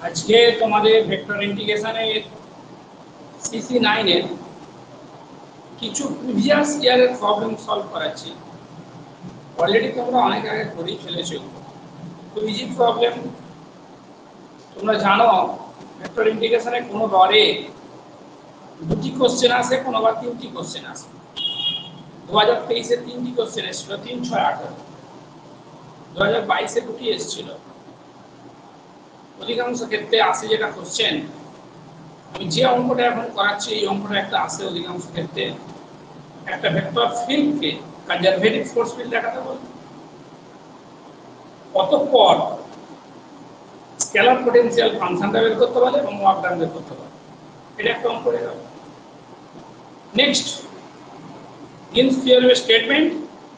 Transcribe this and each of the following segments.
আজকে তোমাদের ভেক্টর ইন্টিগ্রেশনের CC9 এর কিছু প্রিভিয়াস ইয়ারের প্রবলেম সলভ করাচ্ছি। অলরেডি তোমরা অনেক আগে করেই ফেলেছো, খুব ইজি প্রবলেম। তোমরা জানো ভেক্টর ইন্টিগ্রেশনে কোনো বারে দুটি কোশ্চেন আসে, কোনোবার তিনটি কোশ্চেন আসে। 2023-এ তিনটি কোশ্চেন এসেছিল, 3, 6, 18। 2022-এ দুটি এসেছিল। অধিকাংশ ক্ষেত্রে আসে যেটা কোশ্চেন, আমি যে অঙ্কটা এখন করাচ্ছি এই অঙ্কটা একটা আসে অধিকাংশ ক্ষেত্রে, একটা ভেক্টর ফিল্ডকে কনজারভেটিভ ফোর্স ফিল্ড দেখাতে বলে, অতঃপর স্কেলার পোটেনশিয়াল ফাংশনটা বের করতে বলে এবং ওয়ার্ক ডান বের করতে বলে। এটা একটা অঙ্ক হয়ে গেল। নেক্সট, গিন্স থিওরেমের স্টেটমেন্ট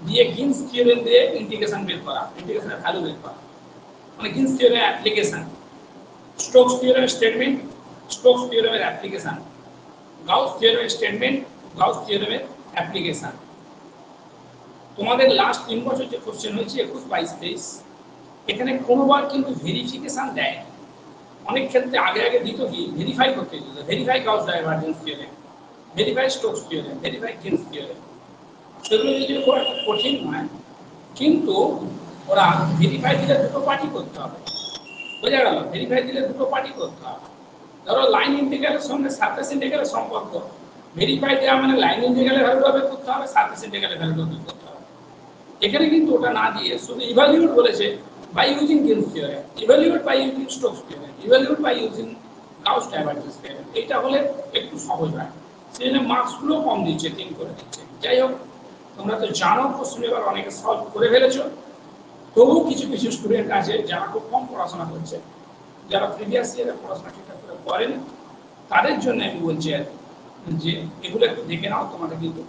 দিয়ে গিন্স থিওরেম দিয়ে ইন্টিগ্রেশন বের করা, ইন্টিগ্রেশনের ভ্যালু বের করা, মানে গিন্স থিওরেমের অ্যাপ্লিকেশন। স্টোকস থিওরেমের স্টেটমেন্ট, স্টোকস থিওরেমের অ্যাপ্লিকেশন। গাউস থিওরেমের স্টেটমেন্ট, গাউস থিওরেমের অ্যাপ্লিকেশন। তোমাদের লাস্ট 3 বছর যে কোশ্চেন হয়েছে 21, 22, 23, এখানে কোনোবার কিন্তু ভেরিফিকেশন দেয়। অনেক ক্ষেত্রে আগে আগে দিত কি ভেরিফাই করতে দিত, verify Gauss divergence theorem, verify Stokes theorem, verify Green's theorem. সেগুলো যদি খুব একটা কঠিন নয়, কিন্তু ওরা ভেরিফাই দিলে দুটো পার্টি করতে হবে। বোঝা গেল? ভেরিফাই দিলে দুটো পার্টি করতে হবে। ধরো লাইন ইন্টিগ্রালের সঙ্গে সারফেস ইন্টিগ্রালের সম্পর্ক, ভেরিফাই দেওয়া মানে লাইন ইন্টিগ্রালের ভ্যালুটা বের করতে হবে, সারফেস ইন্টিগ্রালের ভ্যালুটা বের করতে হবে। এখানে কিন্তু ওটা না দিয়ে শুধু ইভালুয়েট বলেছে by using Green's theorem, evaluate by using Stokes theorem, evaluate by using Gauss divergence theorem. এটা হলে একটু সহজ হয়, সেই জন্য মার্কসগুলো কম দিচ্ছে, 3 করে দিচ্ছে। যাই হোক, তোমরা তো জানো প্রশ্ন এবার অনেকে সলভ করে ফেলেছো, তবু কিছু কিছু স্টুডেন্ট আছে যারা খুব কম পড়াশোনা করছে, যারা প্রিভিয়াস ইয়ারে পড়াশোনা ঠিকঠাক করে করেন, তাদের জন্য আমি বলছি আর যে এগুলো একটু দেখে নাও। তোমাদের কিন্তু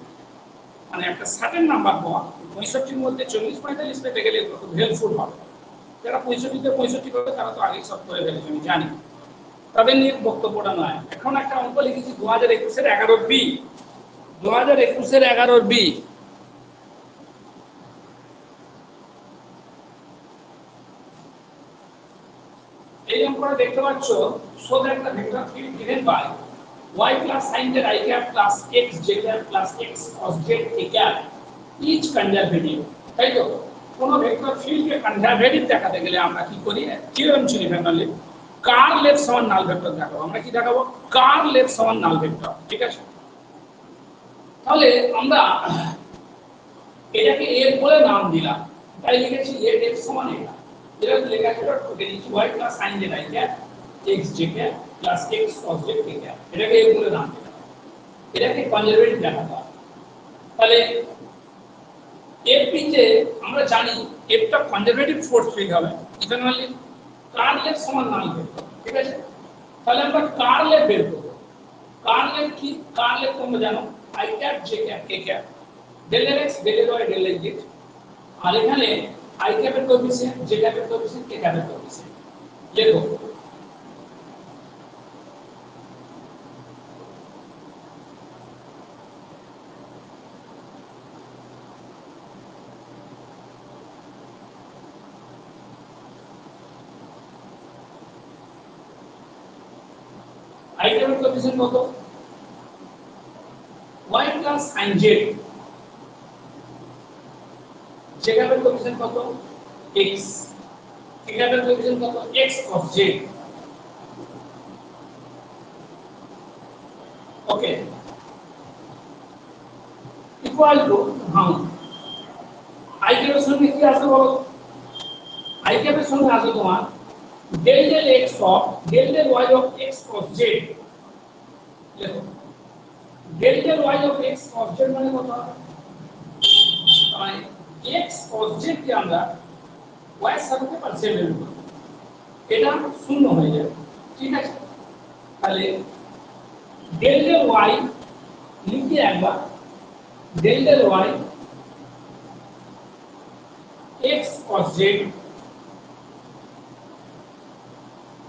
মানে একটা সার্টেন নাম্বার পাওয়া, 65-র মধ্যে 40-45 পেতে গেলে এগুলো খুব হেল্পফুল হবে। যারা 65-তে 65 করে তারা তো আগেই সব করে ফেলেছে, আমি জানি, তাদের নিয়ে বক্তব্যটা নয়। এখন একটা অঙ্ক লিখেছি 2021-এর 11 বি, 2021-এর 11 বি। এই অঙ্কটা দেখতে পাচ্ছ, show that the vector field given by y plus sin z I cap plus x j cap plus x cos z k cap is conservative. তাই তো? কোন ভেক্টর ফিল্ডকে কনজারভেটিভ দেখাতে গেলে আমরা কি করি? থিওরেম চিনি ফ্যামিলি, কার লেফট সমান নাল ভেক্টর দেখাবো। আমরা কি দেখাবো? কার লেফট সমান নাল ভেক্টর। ঠিক আছে, তাহলে আমরা এটাকে এ বলে নাম দিলাম, তাই লিখেছি এ লেফট সমান এটা। যেটা লেখা ছিল টোকে দিচ্ছি y plus sin z I cap x j cap plus x cos z k cap, এটাকে এ বলে নাম দিলাম, এটাকে কনজারভেটিভ দেখাতে হবে। তাহলে এফপিতে আমরা জানি এফটা কনজারভেটিভ ফোর্স ফিল্ড হবে, ইটারনালি কার লেফট সমান নাল ভেক্টর। ঠিক আছে, তাহলে আমরা কার লেফট বের করব। কার লেফট কি? কার লেফট তোমরা জানো i cap j cap k cap del x del y del z, আর এখানে i cap এর কোএফিসিয়েন্ট, j cap এর কোএফিসিয়েন্ট, k cap এর কোএফিসিয়েন্ট লেখো। i cap এর কোএফিসিয়েন্ট কত? y plus sin z, j cap এর কোএফিসিয়েন্ট কত? x, k cap এর কোএফিসিয়েন্ট কত? x cos z। Okay, equal to i cap এর সঙ্গে কি আসবে বলো? i cap এর সঙ্গে আসবে তোমার del del x of del del y of x cos z। দেখো, del del y of x cos z মানে কত? মানে x cos z কে আমরা y এর সাপেক্ষে পার্সিয়াল ভ্যালু করব, এটা শূন্য হয়ে যাবে। ঠিক আছে, তাহলে del del y লিখি একবার, del del y x cos z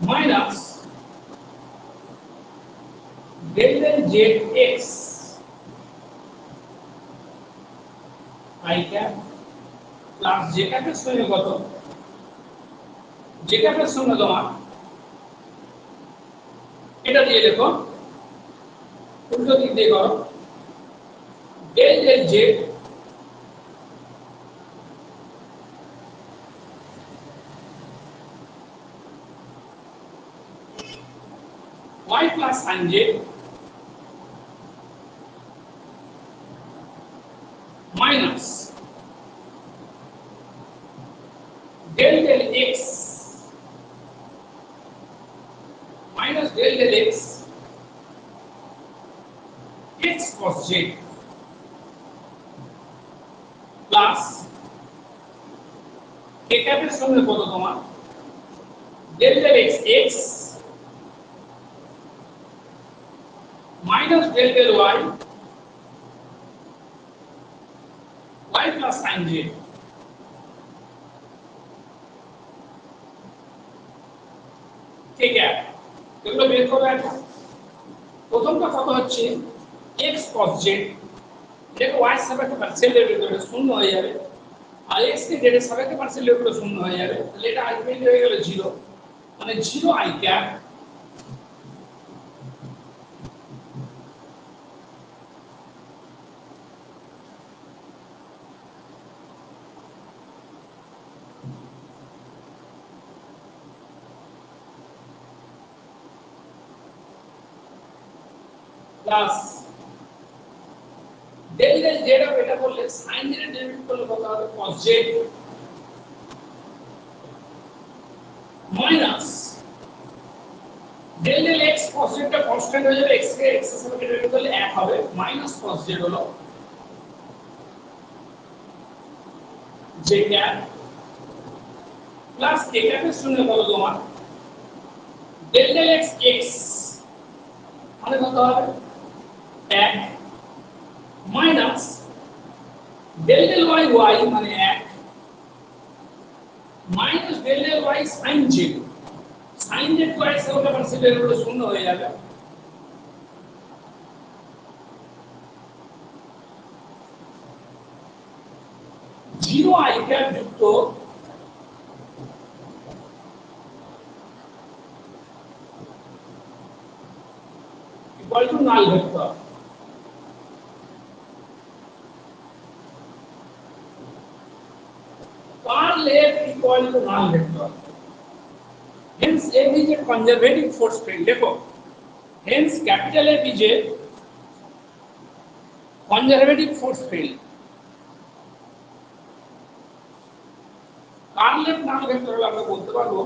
minus del del z x i cap plus j cap এর সঙ্গে কত? j cap এর সঙ্গে তোমার এটা দিয়ে লেখো, উল্টো দিক দিয়ে করো, del del z y plus sin z minus del del x minus del del x x cos z plus k ক্যাপের সঙ্গে কত তোমার del del x x minus del del y y plus sin z ঠিক আছে এগুলো বের করবে এখন প্রথমটা কত হচ্ছে x cos z দেখো y এর সাপেক্ষে পার্সিয়াল ডেরিভেটিভ শূন্য হয়ে যাবে আর x কে z এর সাপেক্ষে পার্সিয়াল ডেরিভেটিভ শূন্য হয়ে যাবে তাহলে এটা আলটিমেটলি হয়ে গেল 0 মানে 0 i cap plus del del z of এটা করলে sin z এর ডেরিভেটিভ করলে কত হবে cos z minus del del x cos z টা কনস্ট্যান্ট হয়ে যাবে x কে x এর সাথে ডেরিভেটিভ করলে 1 হবে মাইনাস cos z হলো j ক্যাপ প্লাস k ক্যাপের সঙ্গে বলো তোমার del del x x মানে কত হবে 1 minus del del y y মানে 1 minus del del y sin z sin z को x होगा पार्शियल डेरिवेटिव शून्य हो जाएगा जीरो i कैप युक्त equal to null vector curl F equal to null vector. Hence F is a conservative force field. देखो, hence capital F is a conservative force field. curl F null vector হলো আমরা বলতে পারবো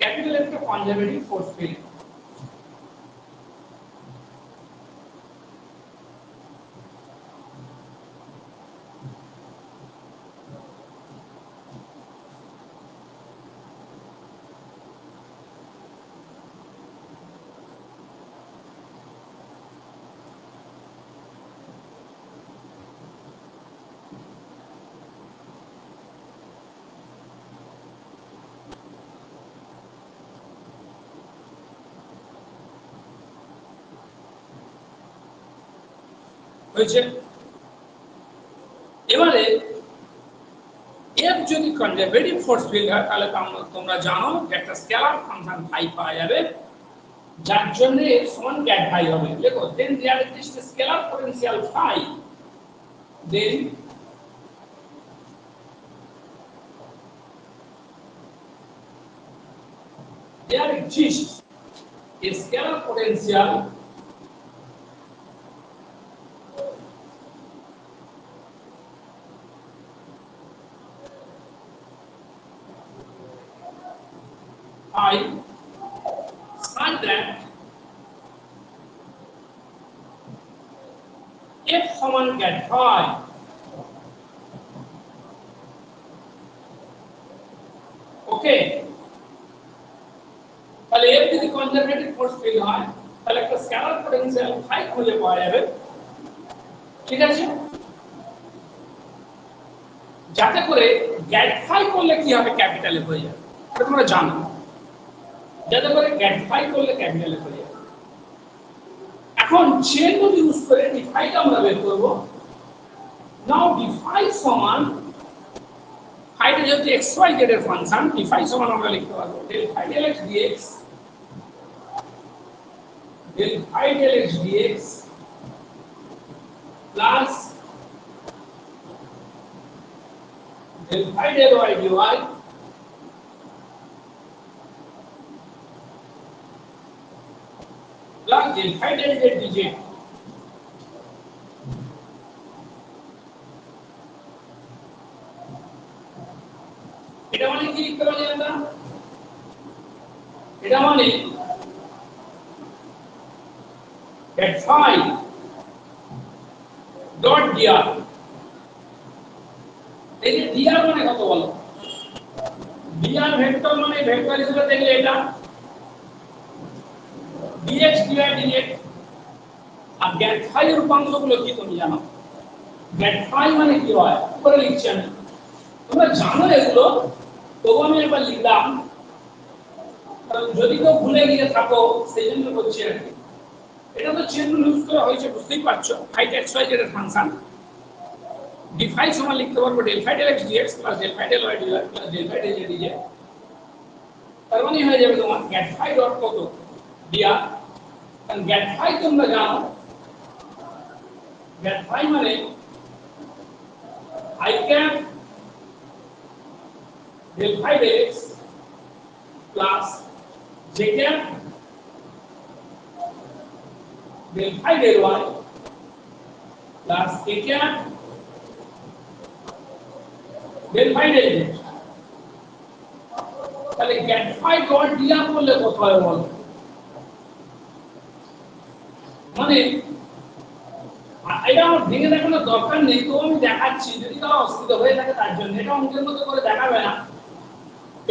capital F একটা conservative force field. হয়েছে এবারে f যদি conservative force field হয় তাহলে তোমরা জানো যে একটা স্কেলার ফাংশন ফাই পাওয়া যাবে যার জন্য f সমান ক্যাট ফাই হবে দেখো then there exist scalar potential phi then there exists a scalar potential I such that if someone get phi okay তাহলে f যদি কনজারভেটিভ ফোর্স ফিল্ড হয় তাহলে একটা স্কেলার পোটেনশিয়াল ফাই খুঁজে পাওয়া যাবে ঠিক আছে যাতে করে গ্যাট ফাই করলে কি হবে ক্যাপিটাল এ হয়ে যাবে এটা তোমরা জানো যাতে করে গ্যাট ফাই করলে ক্যাপিটাল এ হয়ে যাবে এখন চেন যদি ইউজ করে ডি ফাইটা আমরা বের করব নাও ডি ফাই সমান ফাইটা যেহেতু এক্স ওয়াই জেড এর ফাংশন ডি ফাই সমান আমরা লিখতে পারবো del phi del x dx del phi del x dx plus del phi del y dy plus del phi del z dz। এটা মানে কি লিখতে পারি আমরা? এটা মানে that phi dot dr, এই যে dr মানে কত বলো? dr ভেক্টর মানে ভেক্টর হিসেবে দেখলে এটা dx dy dz। আর get phi এর রূপাংশগুলো কি তুমি জানো? get phi মানে কি হয় উপরে লিখছি আমি, তোমরা জানো এগুলো, তবু আমি একবার লিখলাম কারণ যদি কেউ ভুলে গিয়ে থাকো সেই জন্য বলছি আর কি। এটা তো চেন রুল ইউজ করা হয়েছে, বুঝতেই পারছো phi x y z এর ফাংশন d phi সমান লিখতে পারবো del phi del x dx plus del phi del y dy plus del phi del z dz। তার মানে হয়ে যাবে তোমার get phi ডট কত dr, কারণ get phi তোমরা জানো get phi মানে I cap del phi del x plus j cap del phi del y plus k cap del phi del z। তাহলে get phi dot dr করলে কত হয় বলো? মানে এটা আমার ভেঙে দেখানোর দরকার নেই, তো আমি দেখাচ্ছি, যদি কারো অসুবিধা হয়ে থাকে তার জন্য। এটা অঙ্কের মধ্যে করে দেখাবে না,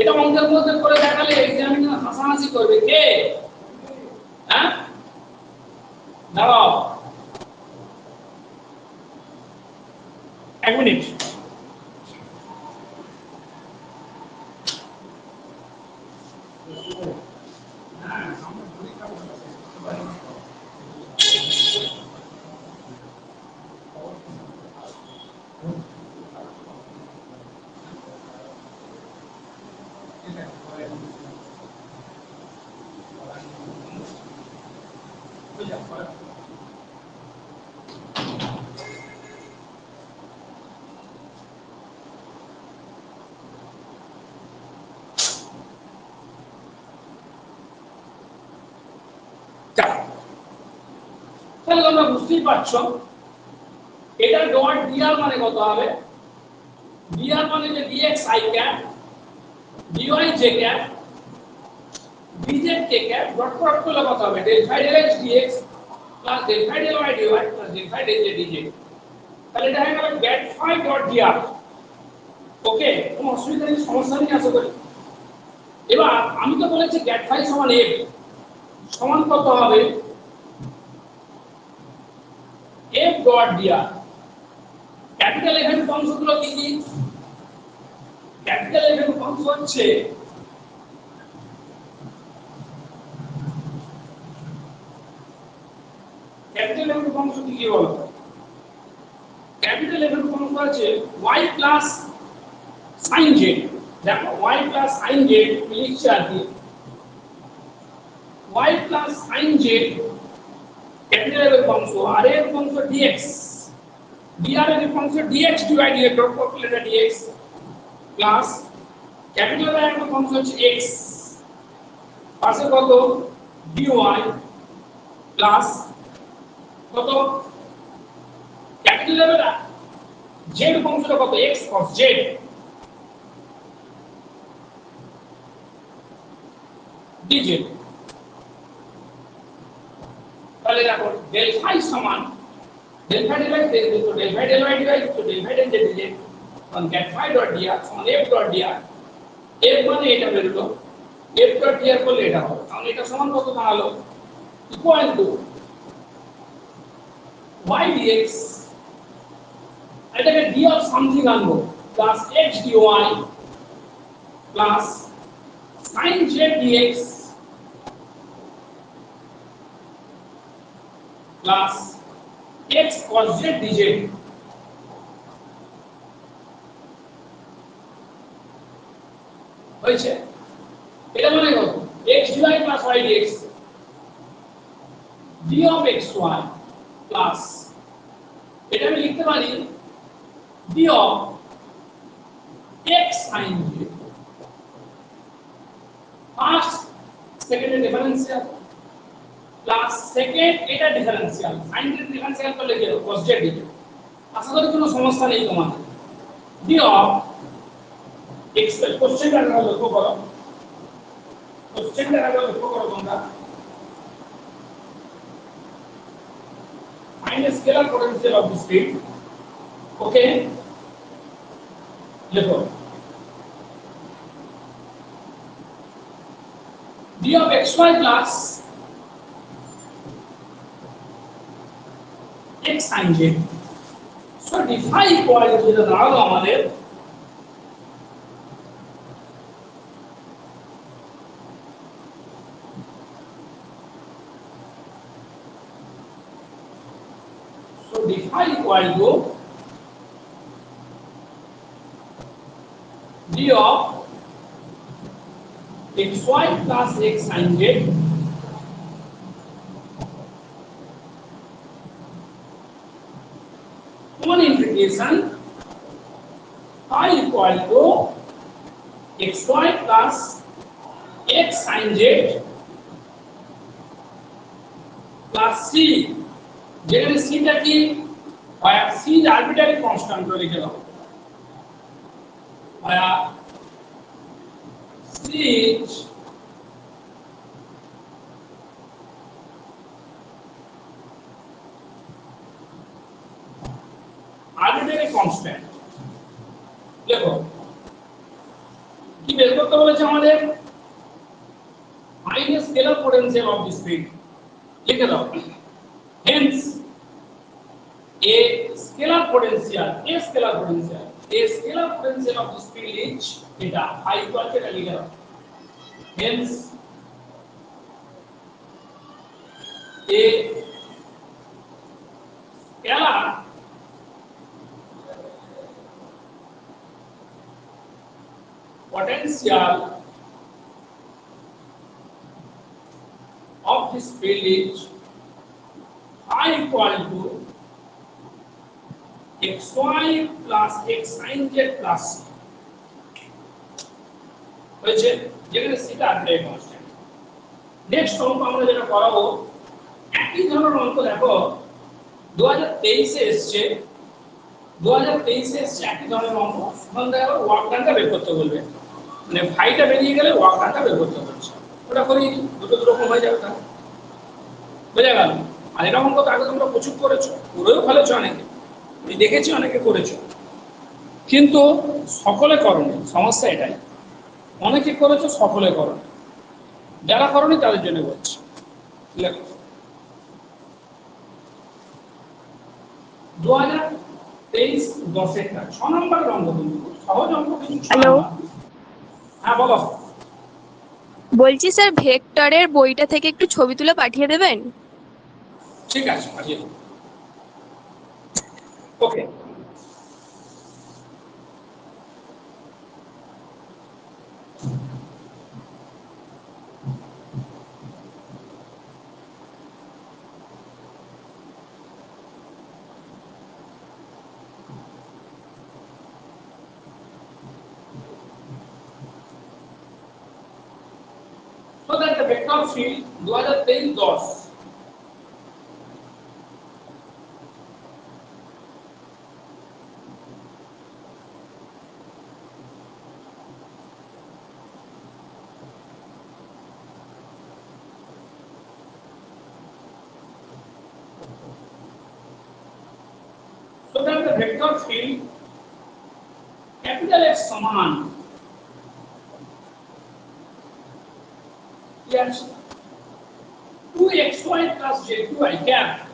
এটা অঙ্কের মধ্যে করে দেখালে এক্সামিনার হাসাহাসি করবে। কে? হ্যাঁ দাঁড়াও এক মিনিট। তাহলে তোমরা বুঝতেই পারছো এটা ডট dr মানে কত হবে? dr মানে যে dx i cap dy j cap dz k cap dot product করলে কত হবে? del phi del x dx plus del phi del y dy plus del phi del z dz। তাহলে এটা হয়ে গেল get phi dot dr। ওকে, কোনো অসুবিধা নেই, সমস্যা নেই আশা করি। এবার আমি তো বলেছি get phi সমান f সমান কত হবে? f dot dr। Capital f এর অংশগুলো কি কি? ক্যাপিটাল f এর অংশ হচ্ছে ক্যাপিটাল f এর অংশ কি কি বলো? ক্যাপিটাল f এর অংশ আছে y প্লাস sin z। দেখো y প্লাস sin z লিখছি আর কি, y plus sin z capital f এর অংশ, আর এর অংশ dx, dr এর অংশ dx dy dx ডট করলে এটা dx প্লাস ক্যাপিটাল এর অংশ হচ্ছে x পাশে কত dy প্লাস কত ক্যাপিটাল এর z অংশটা কত x cos z dz। তাহলে দেখো del phi সমান del phi del y তো del phi del y dy তো del phi del z dz, কারণ get phi dot dr সমান f dot dr। f মানে এটা বেরোলো, f dot dr করলে এটা হবে, কারণ এটা সমান কত দাঁড়ালো ইকুয়াল টু y dx, এটাকে d of something আনবো plus x dy plus sin z dx plus x cos z dz। হয়েছে? এটা মানে কত x dy plus y dx of xy plus এটা আমি লিখতে পারি d of x sin z first সেকেন্ডের ডিফারেন্সিয়াল প্লাস সেকেন্ড এটা ডিফারেন্সিয়াল sin z ডিফারেন্সিয়াল করলে কি হবে cos z দিবে আশা করি কোনো সমস্যা নেই তোমাদের d of x কোশ্চেনটা লক্ষ্য করো কোশ্চেনটা লক্ষ্য করো তোমরা find the scalar potential of this field okay देखो d of xy plus x sin z so phi equal to যেটা দাঁড়ালো আমাদের phi equal to d of xy plus x sin z one integration phi equal to xy plus x sin z plus c যেখানে c টা কি হয় c is arbitrary constant করে লিখে দাও হয় c ইজ আরবিটারি কনস্ট্যান্ট দেখো কি বের করতে বলেছে আমাদের find the scalar potential of this field লিখে দাও hence a scalar potential of this field is theta phi equal to theta लिख रहा हूं hence a scalar potential of this field is phi equal to xy plus x sin z plus হয়েছে যেখানে সেটা arbitrary constant next অঙ্ক আমরা যেটা করাবো একই ধরনের অঙ্ক দেখো 2023 এ এসেছে 2023 এ এসেছে একই ধরনের অঙ্ক এখন দেখো ওয়ার্ক ডানটা বের করতে বলবে মানে ফাইটা বেরিয়ে গেলে ওয়ার্ক ডানটা বের করতে বলছে ওটা করি দুটো রকম হয়ে যাবে তাহলে বুঝা গেল আর এটা অঙ্ক তো আগে তোমরা প্রচুর করেছো পুরোও ফেলেছো অনেকে আমি দেখেছি অনেকে করেছো কিন্তু সকলে করনি সমস্যা এটাই অনেকে করেছো সকলে করনি যারা করনি তাদের জন্য বলছি লেখো 2023 10 6 নম্বরের অঙ্ক কিন্তু সহজ অঙ্ক কিন্তু হ্যালো হ্যাঁ বলো বলছি স্যার ভেক্টরের বইটা থেকে একটু ছবি তুলে পাঠিয়ে দেবেন ঠিক আছে পাঠিয়ে দেবো ওকে So that the vector field 2023-10 So that the vector field capital X समान yes 2xy plus j2i cap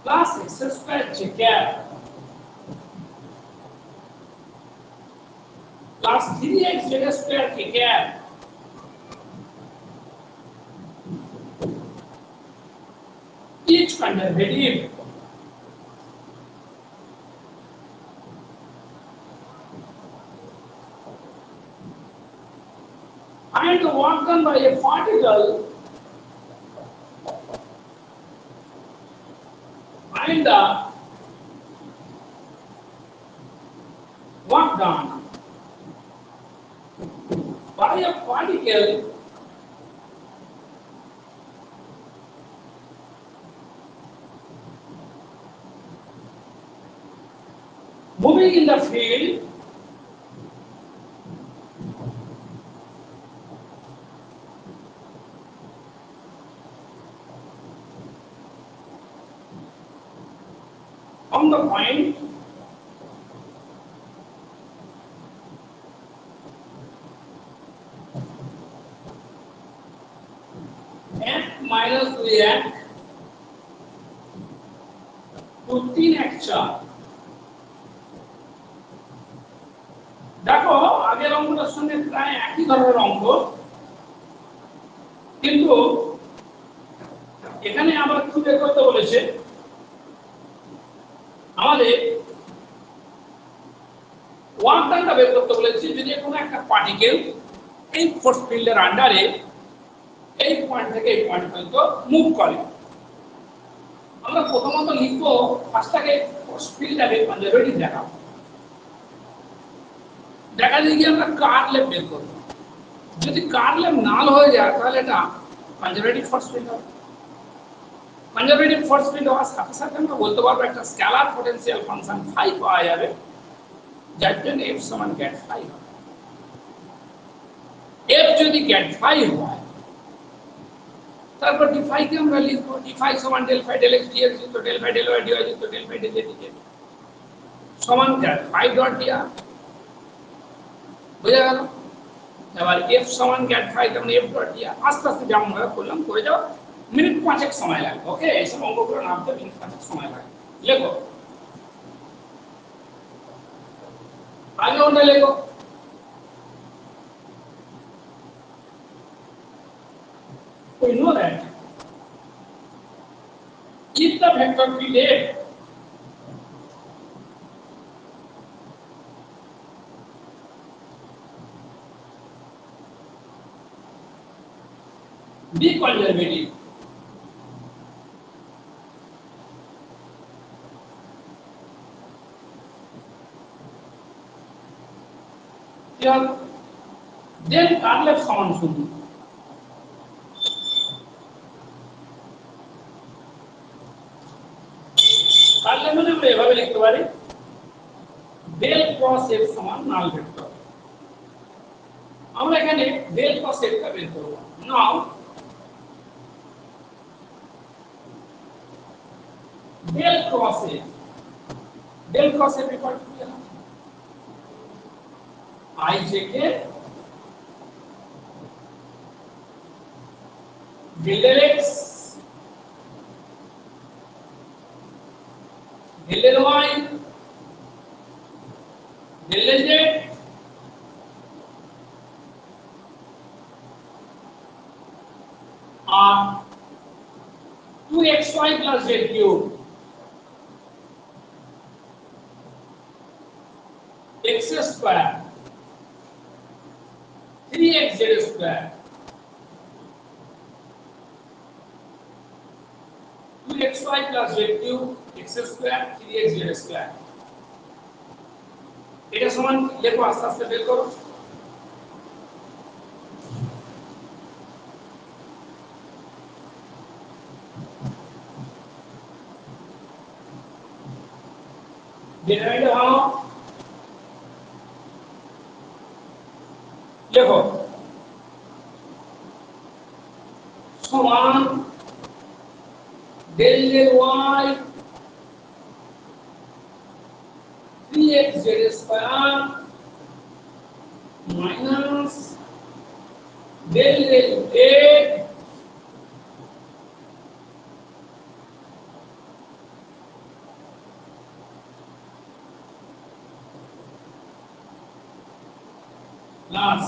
plus x square j cap plus 3x j square k cap each conservative Find the work done by a particle. Find the work done by a particle moving in the field from the point F minus react to 3x charge. দেখো আগের অঙ্কটার সঙ্গে প্রায় একই ধরনের অঙ্ক, কিন্তু এখানে আবার কি বের করতে বলেছে আমাদের ওয়ার্ক ডানটা বের করতে বলেছে। যদি কোনো একটা পার্টিকেল এই ফোর্স ফিল্ডের আন্ডারে এই পয়েন্ট থেকে এই পয়েন্ট পর্যন্ত মুভ করে, আমরা প্রথমত লিখবো ফার্স্টটাকে ফোর্স ফিল্ডটাকে কনজারভেটিভ দেখাবো। দেখা যায় কি আমরা কার্লেপ বের করব। যদি কার্লেপ নাল হয়ে যায় তাহলে এটা কনজারভেটিভ ফোর্স ফিল্ড হবে। কনজারভেটিভ ফোর্স ফিল্ড হওয়ার সাথে সাথে আমরা বলতে পারবো একটা স্কেলার পটেনশিয়াল ফাংশন ফাই পাওয়া যাবে, যার জন্য f সমান গ্যাট ফাই হবে। f যদি গ্যাট ফাই হয় তারপর d ফাই কে আমরা লিখব d ফাই সমান del phi del x dx যুক্ত del phi del y dy যুক্ত del phi del z dz সমান গ্যাট ফাই ডট dr। বুঝা গেল? এবার f সমান গ্যাট ফাই তার মানে f ডট dr আস্তে আস্তে যেমন ভাবে করলাম করে যাও, মিনিট 5 সময় লাগবে। ওকে, এইসব অঙ্কগুলো নামতে মিনিট 5 সময় লাগে। লেখো আগে ওটা লেখো। We know that if the vector field F be conservative, here then কার্লেপ সমান 0। কার্লেপ মানে আমরা এভাবে লিখতে পারি ডেল ক্রস f সমান নাল ভেক্টর। আমরা এখানে ডেল ক্রস f টা বের করব। Now del cross f equal to I থেকে del x del y del z আর 2xy plus z cube x square 3xz square 2xy plus z cube x square 3xz square এটা সমান লেখো, আস্তে আস্তে বের করো। ডিনাইড হও লেখো সমান del del y 3xz square minus del del z plus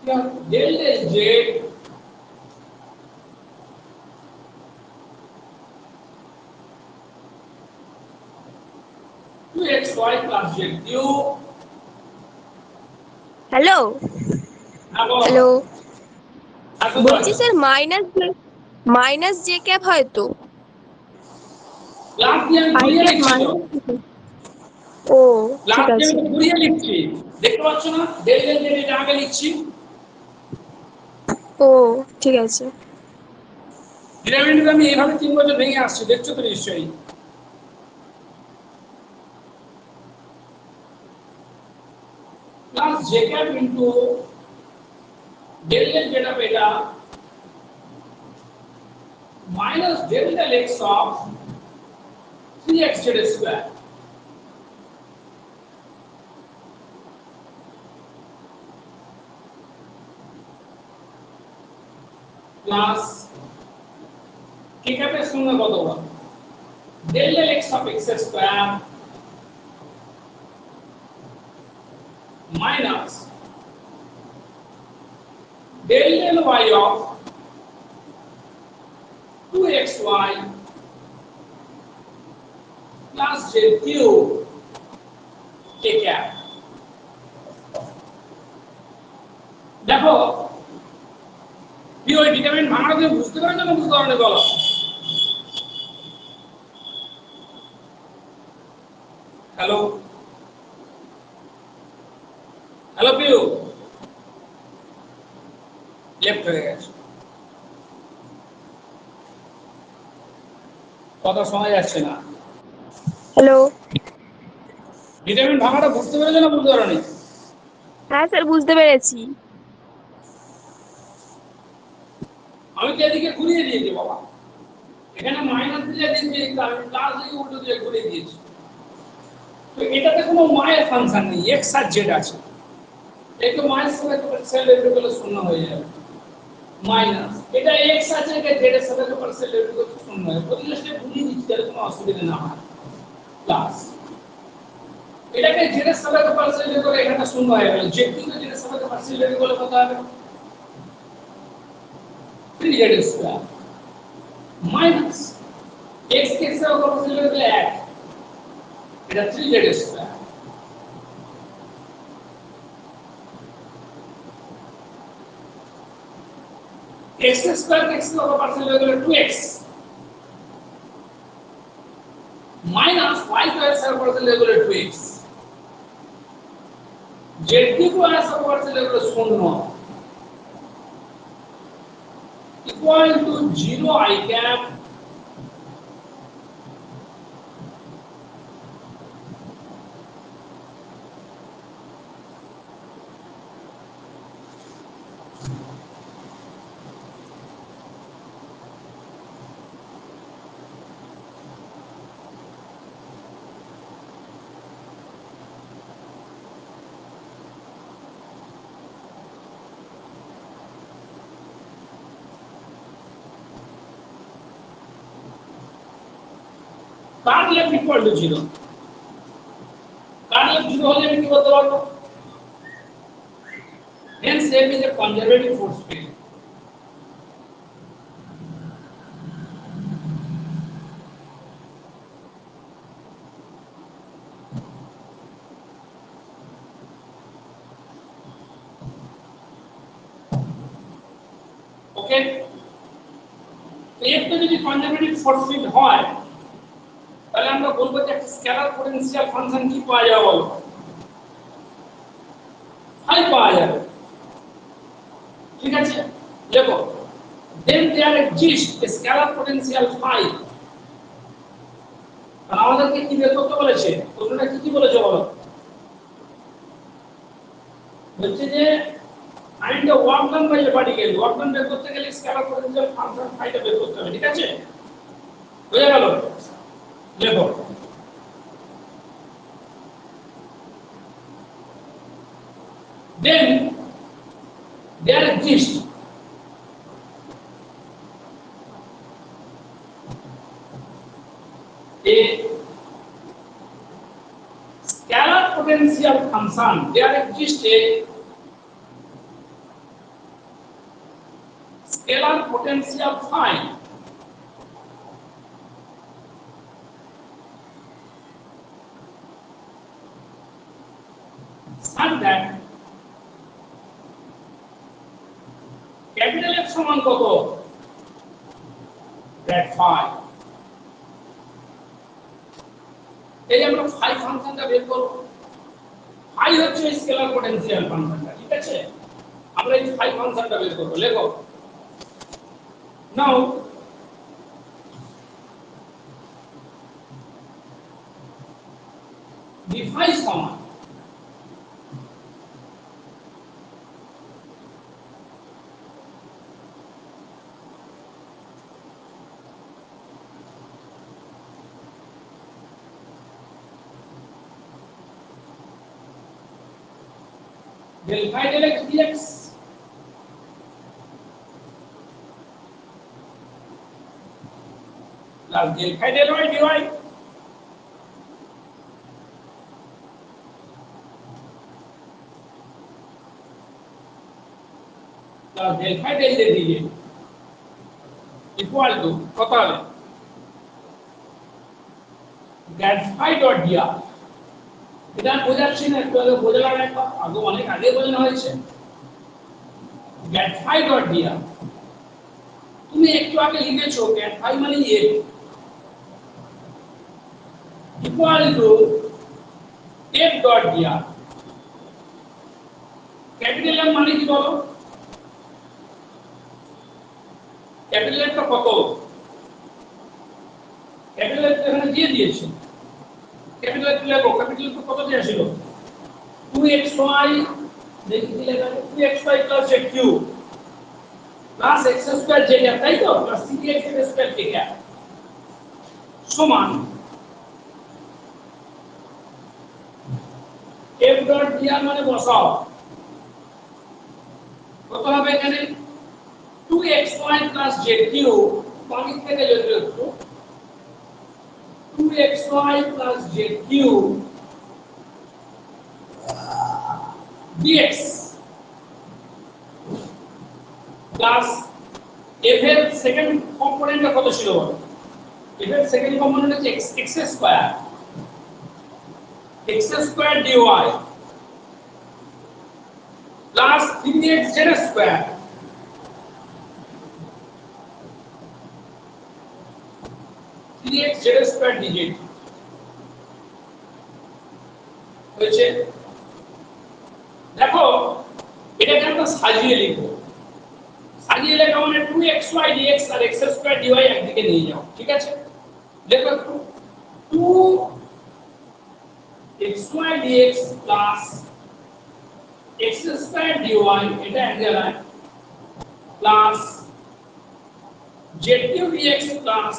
del del z 2xy plus z cube hello হ্যাঁ বলো। হ্যালো হ্যাঁ, শুনতে বলছি পাচ্ছি। স্যার মাইনাস জে ক্যাপ হয়তো প্লাস দিয়ে আমি আই ঘুরিয়ে ক্যাপ লিখছি তো। মাইনাস। ও প্লাস ঠিক দিয়ে আছে। আমি ঘুরিয়ে লিখছি। দেখতে পাচ্ছ না? ডেল ডেল ডেল এটা আগে লিখছি। ও ঠিক আছে। ডিটারমিনেন্ট আমি এইভাবে 3 বছর ভেঙে আসছি, দেখছো তো নিশ্চয়ই। Plus j cap into del del যেটা পেটা minus del del x of 3x z square. Plus k ক্যাপের সঙ্গে কত হবে? Del del x of x square minus del del y of 2xy plus z cube k cap। দেখো ওই determinant ভাঙাটা তুমি বুঝতে পারছো না বুঝতে পারো না বলো। হ্যালো হ্যালো পিউ, লেফট হয়ে গেছে, কথা শোনা যাচ্ছে না। হ্যালো। ডিটারমিনেন্ট ভাঙাটা বুঝতে পেরেছো না বুঝতে পারো নি? হ্যাঁ স্যার বুঝতে পেরেছি। আমি তো এদিকে ঘুরিয়ে দিয়েছি বাবা, এখানে মাইনাস দিয়ে দিয়েছি আমি প্লাস দিয়ে উল্টো দিয়ে ঘুরিয়ে দিয়েছি। তো এটাতে কোনো মায়ের ফাংশন নেই, এক্স আর জেড আছে। একটু মায়ের সাথে সেল ডেরিভেটিভ শূন্য হয়ে যাবে। মাইনাস এটা এক্স আছে, এটা জেড এর সাথে পার্সেল ডেরিভেটিভ শূন্য হয়, প্রতিটা স্টেপ ভুলিয়ে দিচ্ছি যাতে কোনো অসুবিধা না হয়। প্লাস এটাকে জেড এর সাথে পার্সেল ডেরিভেটিভ এখানে শূন্য হয়ে গেল, জেড কিন্তু জেড এর সাথে পার্সেল ডেরিভেটিভ কত হবে? 3z স্কয়ার মাইনাস x কে x এর সাথে পার্সেল ডেরিভেটিভ 1, এটা 3z স্কয়ার x স্কয়ার কে x এর সাথে parcel derivative 2x minus y square এর সাথে parcel derivative 2x z cube এর সাথে পার্সেল ডেরিভেটিভ শূন্য equal to 0 I cap car left equal to 0, car left 0 হলে আমি কি করতে পারবো? hence f is a conservative force field। Okay, f তো যদি কনজারভেটিভ ফোর্স ফিল্ড হয় তাহলে আমরা বলবো যে একটা স্কেলার পোটেনশিয়াল ফাংশন কি পাওয়া যাবে বলো? ফাই পাওয়া যাবে। ঠিক আছে, দেখো then there exists a scalar potential phi। আর আমাদেরকে কি বের করতে বলেছে? তোমরা কি কি বলেছো বলো? বলছে যে find the work done by a particle, work done বের করতে গেলে স্কেলার পোটেনশিয়াল ফাংশন ফাইটা বের করতে হবে। ঠিক আছে, বুঝে গেল? দেখো then there exists a scalar potential function, there exists a scalar potential phi such that capital F সমান কত? গ্রেড 5। এই আমরা ফাই ফাংশনটা বের করব। ফাই হচ্ছে স্কেলার পটেনশিয়াল ফাংশনটা, ঠিক আছে? আমরা এই ফাই ফাংশনটা বের করব। লেখো নাও ডি ফাই সমান del phi del x dx plus del phi del y dy plus del phi del z dz equal to কত হবে? grad phi dot dr। এটা বোঝাচ্ছি না, একটু আগে বোঝালাম, একবার আগে অনেক আগে বোঝানো হয়েছে। grad phi dot dr তুমি একটু আগে লিখেছো grad phi মানে a equal to f dot dr। Capital M মানে কি বলো? ক্যাপিটাল এফটা কত? ক্যাপিটাল এফ এখানে দিয়ে দিয়েছে। ক্যাপিটাল এফ লেখো। ক্যাপিটাল এফ কত দেয়া ছিল? 2xy, দেখি কি লেখা আছে? 2xy plus z cube plus x square z cap, তাই তো? plus 3x z square k cap সমান f dot dr মানে বসাও কত হবে এখানে? 2xy plus z cube বাকি থেকে যদি একটু 2xy plus z cube dx plus f এর সেকেন্ড কম্পোনেন্টটা কত ছিল? f এর সেকেন্ড কম্পোনেন্ট হচ্ছে x square dy plus 3x z square dz হয়েছে। দেখো এটাকে আমরা সাজিয়ে লিখবো। সাজিয়ে লেখা মানে 2xy dx আর x স্কয়ার dy একদিকে নিয়ে যাও, ঠিক আছে? দেখো 2xy dx plus x square dy এটা এক জায়গায় plus z cube dx plus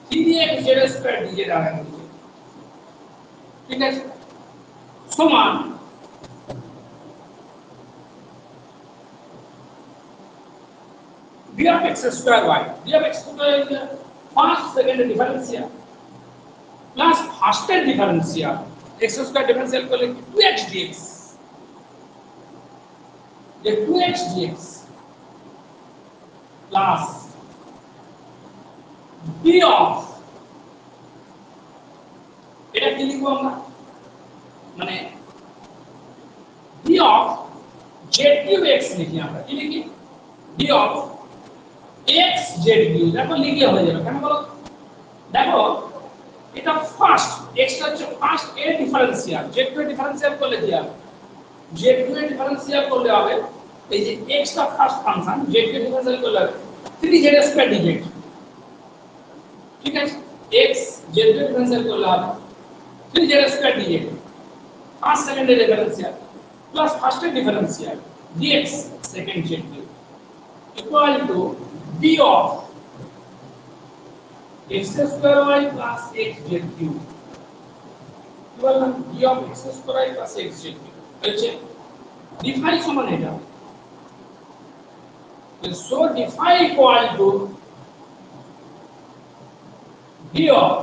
3x z square dz আর একদিকে, ঠিক আছে? সমান d of x square y, d of x square is first second differential plus first differential x square differential করলে 2x dx, যে 2x dx plus d of এটা কি লিখবো আমরা? মানে d of z cube x লিখি আমরা, কি লিখি? d of x z cube, দেখো লিখলে হয়ে যাবে। কেন বলো? দেখো এটা ফার্স্ট x টা হচ্ছে first A differential, z to differential করলে কি হবে? z টু ডিফারেন্সিয়াল করলে হবে এই যে x টা first function, z to differential করলে হবে 3z স্কয়ার dz, ঠিক আছে? x z টু ডিফারেন্সিয়াল করলে হবে 3z square dz first second এর ডিফারেন্সিয়াল প্লাস ফার্স্ট এর differential dx second z cube equal to d of x square y plus x z cube equal to d of x square y plus x z cube হচ্ছে d phi সমান এটা। so d phi equal to d of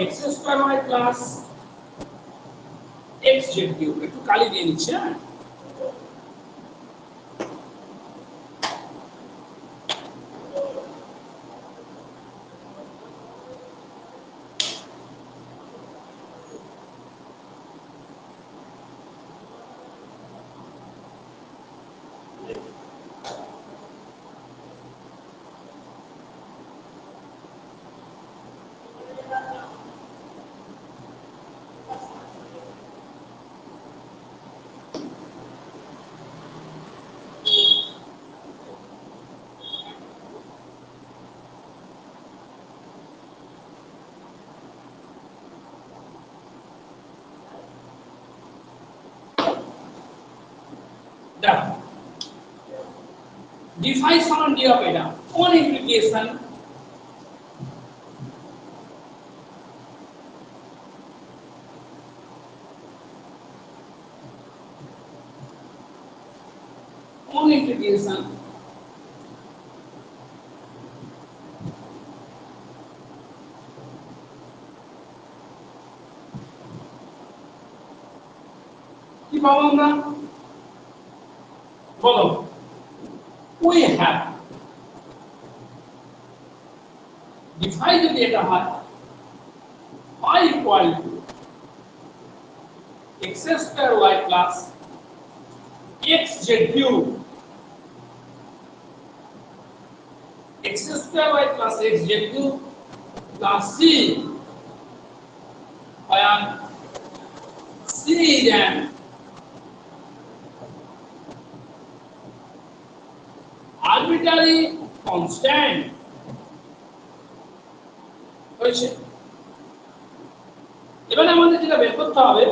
x square y plus x z cube, একটু কালি দিয়ে নিচ্ছি। হ্যাঁ, দেখো d5 সমান d of এটা কোন ইমপ্লিকেশন কোন ইমপ্লিকেশন কি পাবো আমরা বলো we have d5 যদি এটা হয় y equal to x square y plus xz cube x square y plus xz cube plus c where c is an arbitrary constant হয়েছে এবারে আমাদের যেটা বের করতে হবে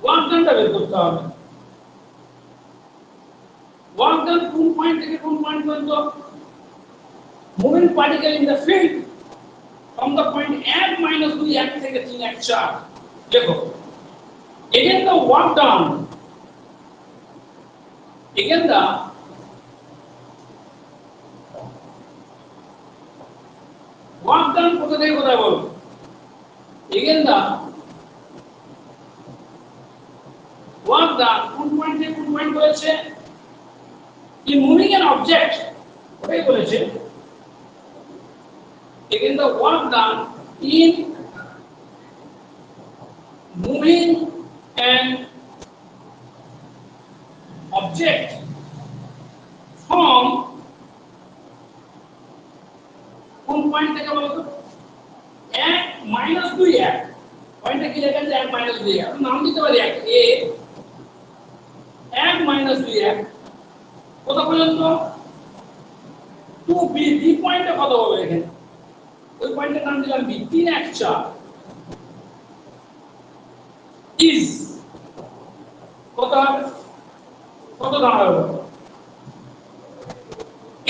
ওয়ার্ক ডানটা বের করতে হবে ওয়ার্ক ডান কোন পয়েন্ট থেকে কোন পয়েন্ট পর্যন্ত moving particle in the field from the point 1 minus 2 1 থেকে 3 1 4 দেখো again the work done again the work done কোথা থেকে কোথায় বলো again the work done কোন পয়েন্ট থেকে কোন পয়েন্ট করেছে in moving an object ওটাই বলেছে again the work done in moving an object from কোন পয়েন্ট থেকে বলো তো 1 minus 2 1 পয়েন্টটা কি লেখা আছে 1 minus 2 1 নাম দিতে পারি 1 a 1 minus 2 1 কত পর্যন্ত 2 b b পয়েন্টে কত হবে এখানে ওই পয়েন্টের নাম দিলাম b 3 1 4 is কত হবে কত দাঁড়াবে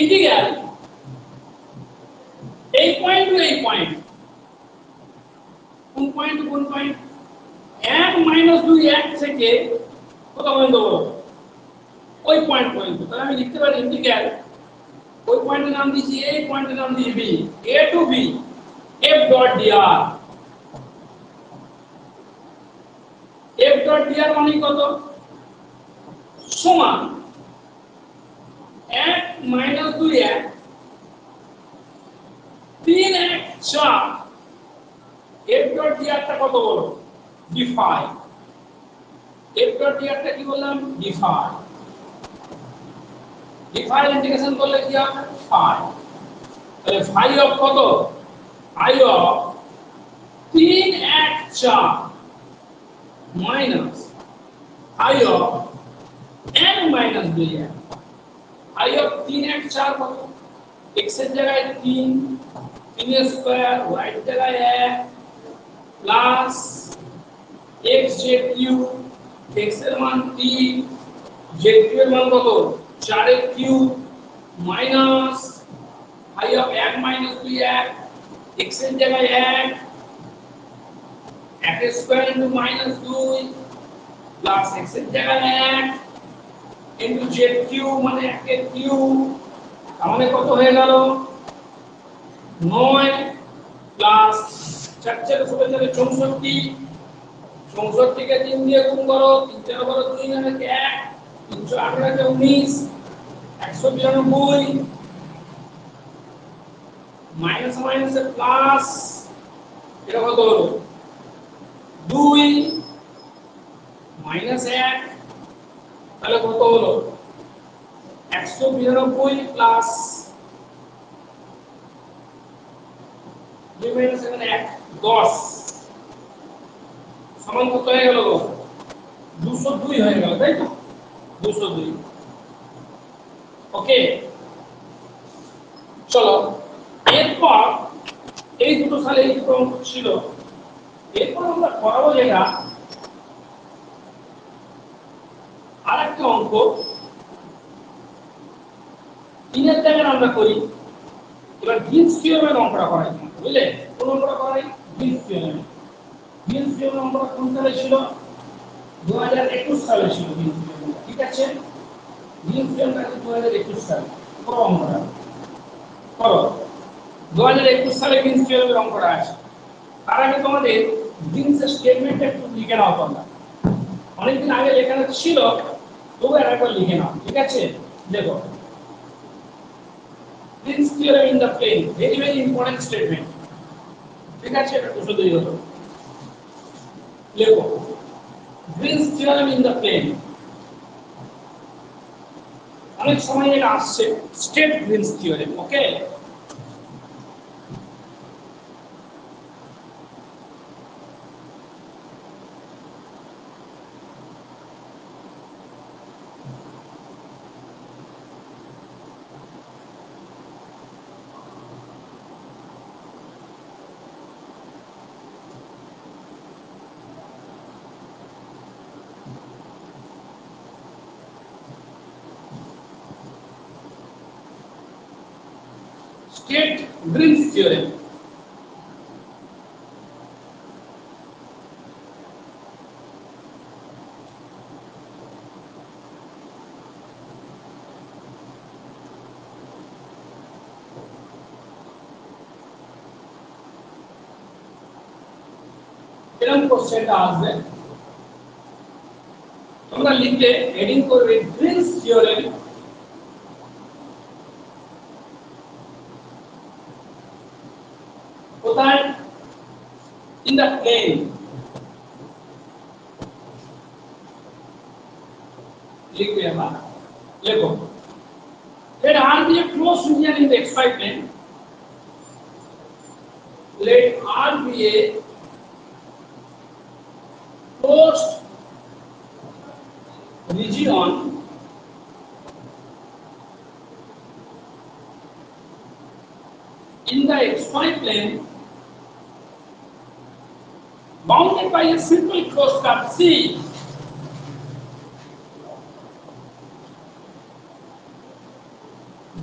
ইন্টিগ্রাল এই পয়েন্ট টু এই পয়েন্ট কোন পয়েন্ট টু কোন পয়েন্ট 1 minus 2 1 থেকে কত পর্যন্ত বলো ওই পয়েন্ট পর্যন্ত তাহলে আমি লিখতে পারি ইন্টিগ্রাল ওই পয়েন্টের নাম দিয়েছি a পয়েন্টের নাম দিয়েছি b a to b f dot dr f dot dr মানে কত সমান 1 minus 2 1 3 1 4 f dot dr টা কত বলো d5 f dot dr টা কি বললাম d5 d5 ইন্টিগ্রেশন করলে কি হবে 5 তাহলে 5 অফ কত 5 of 3 1 4 minus 5 of n minus 2 1 5 of 3 1 4 কত x এর জায়গায় 3 3 স্কয়ার y এর জায়গায় 1 plus x z cube x এর মান 3 z কিউব এর মান কত 4 এর cube minus 5 of 1 minus 2 1 x এর জায়গায় 1 1 square into minus 2 plus x এর জায়গায় 1 ইনটু z কিউব মানে 1 এর কিউব তাহলে কত হয়ে গেল 9 প্লাস 4 4 16 64 64 কে 3 দিয়ে গুণ করো 3 4 করো 2 মানে 1 318 কে 19 192 মাইনাস মাইনাস প্লাস এটা কত হলো 2 মাইনাস 1 তাহলে কত হলো 192 প্লাস 2 মাইনাস 1 10 সমান কত হয়ে গেল 202 হয়ে গেল তাই তো 202 ওকে চলো এরপর এই দুটো সালে এই দুটো অঙ্ক ছিল এরপর আমরা করাবো যেটা আরেকটা অঙ্ক তিনের জায়গায় আমরা করি। এবার গ্রিনস থিওরেমের অঙ্কটা করাই, বুঝলে? কোন অঙ্কটা করাই? Greens theorem. গ্রিনস থিওরেম অঙ্কটা কোন সালে ছিল? 2021 সালে ছিল গ্রিনস থিওরেম, ঠিক আছে? গ্রিনস থিওরেমটা 2021 সালে। করো অঙ্কটা, করো। 2021 সালে গ্রিনস থিওরেমের অঙ্কটা আছে। তার আগে তোমাদের গ্রিনসের স্টেটমেন্টটা একটু লিখে নাও তোমরা। অনেকদিন আগে লেখানো ছিল, তবু একবার লিখে নাও, ঠিক আছে? দেখো, Green's theorem in the plane, very very important statement, ঠিক আছে? এটা তো শুধুই হলো লেখো, Green's theorem in the plane। অনেক সময় এটা আসছে state Green's theorem, okay? State Green's theorem. এরকম কোশ্চেনটা আসবে, তোমরা লিখলে হেডিং করবে গ্রিনস থিওরেম কোথায়? In the plane. লিখবে আমরা, লেখো, let R be a closed region in the xy plane, let R be a closed region in the xy plane bounded by a simple closed curve C,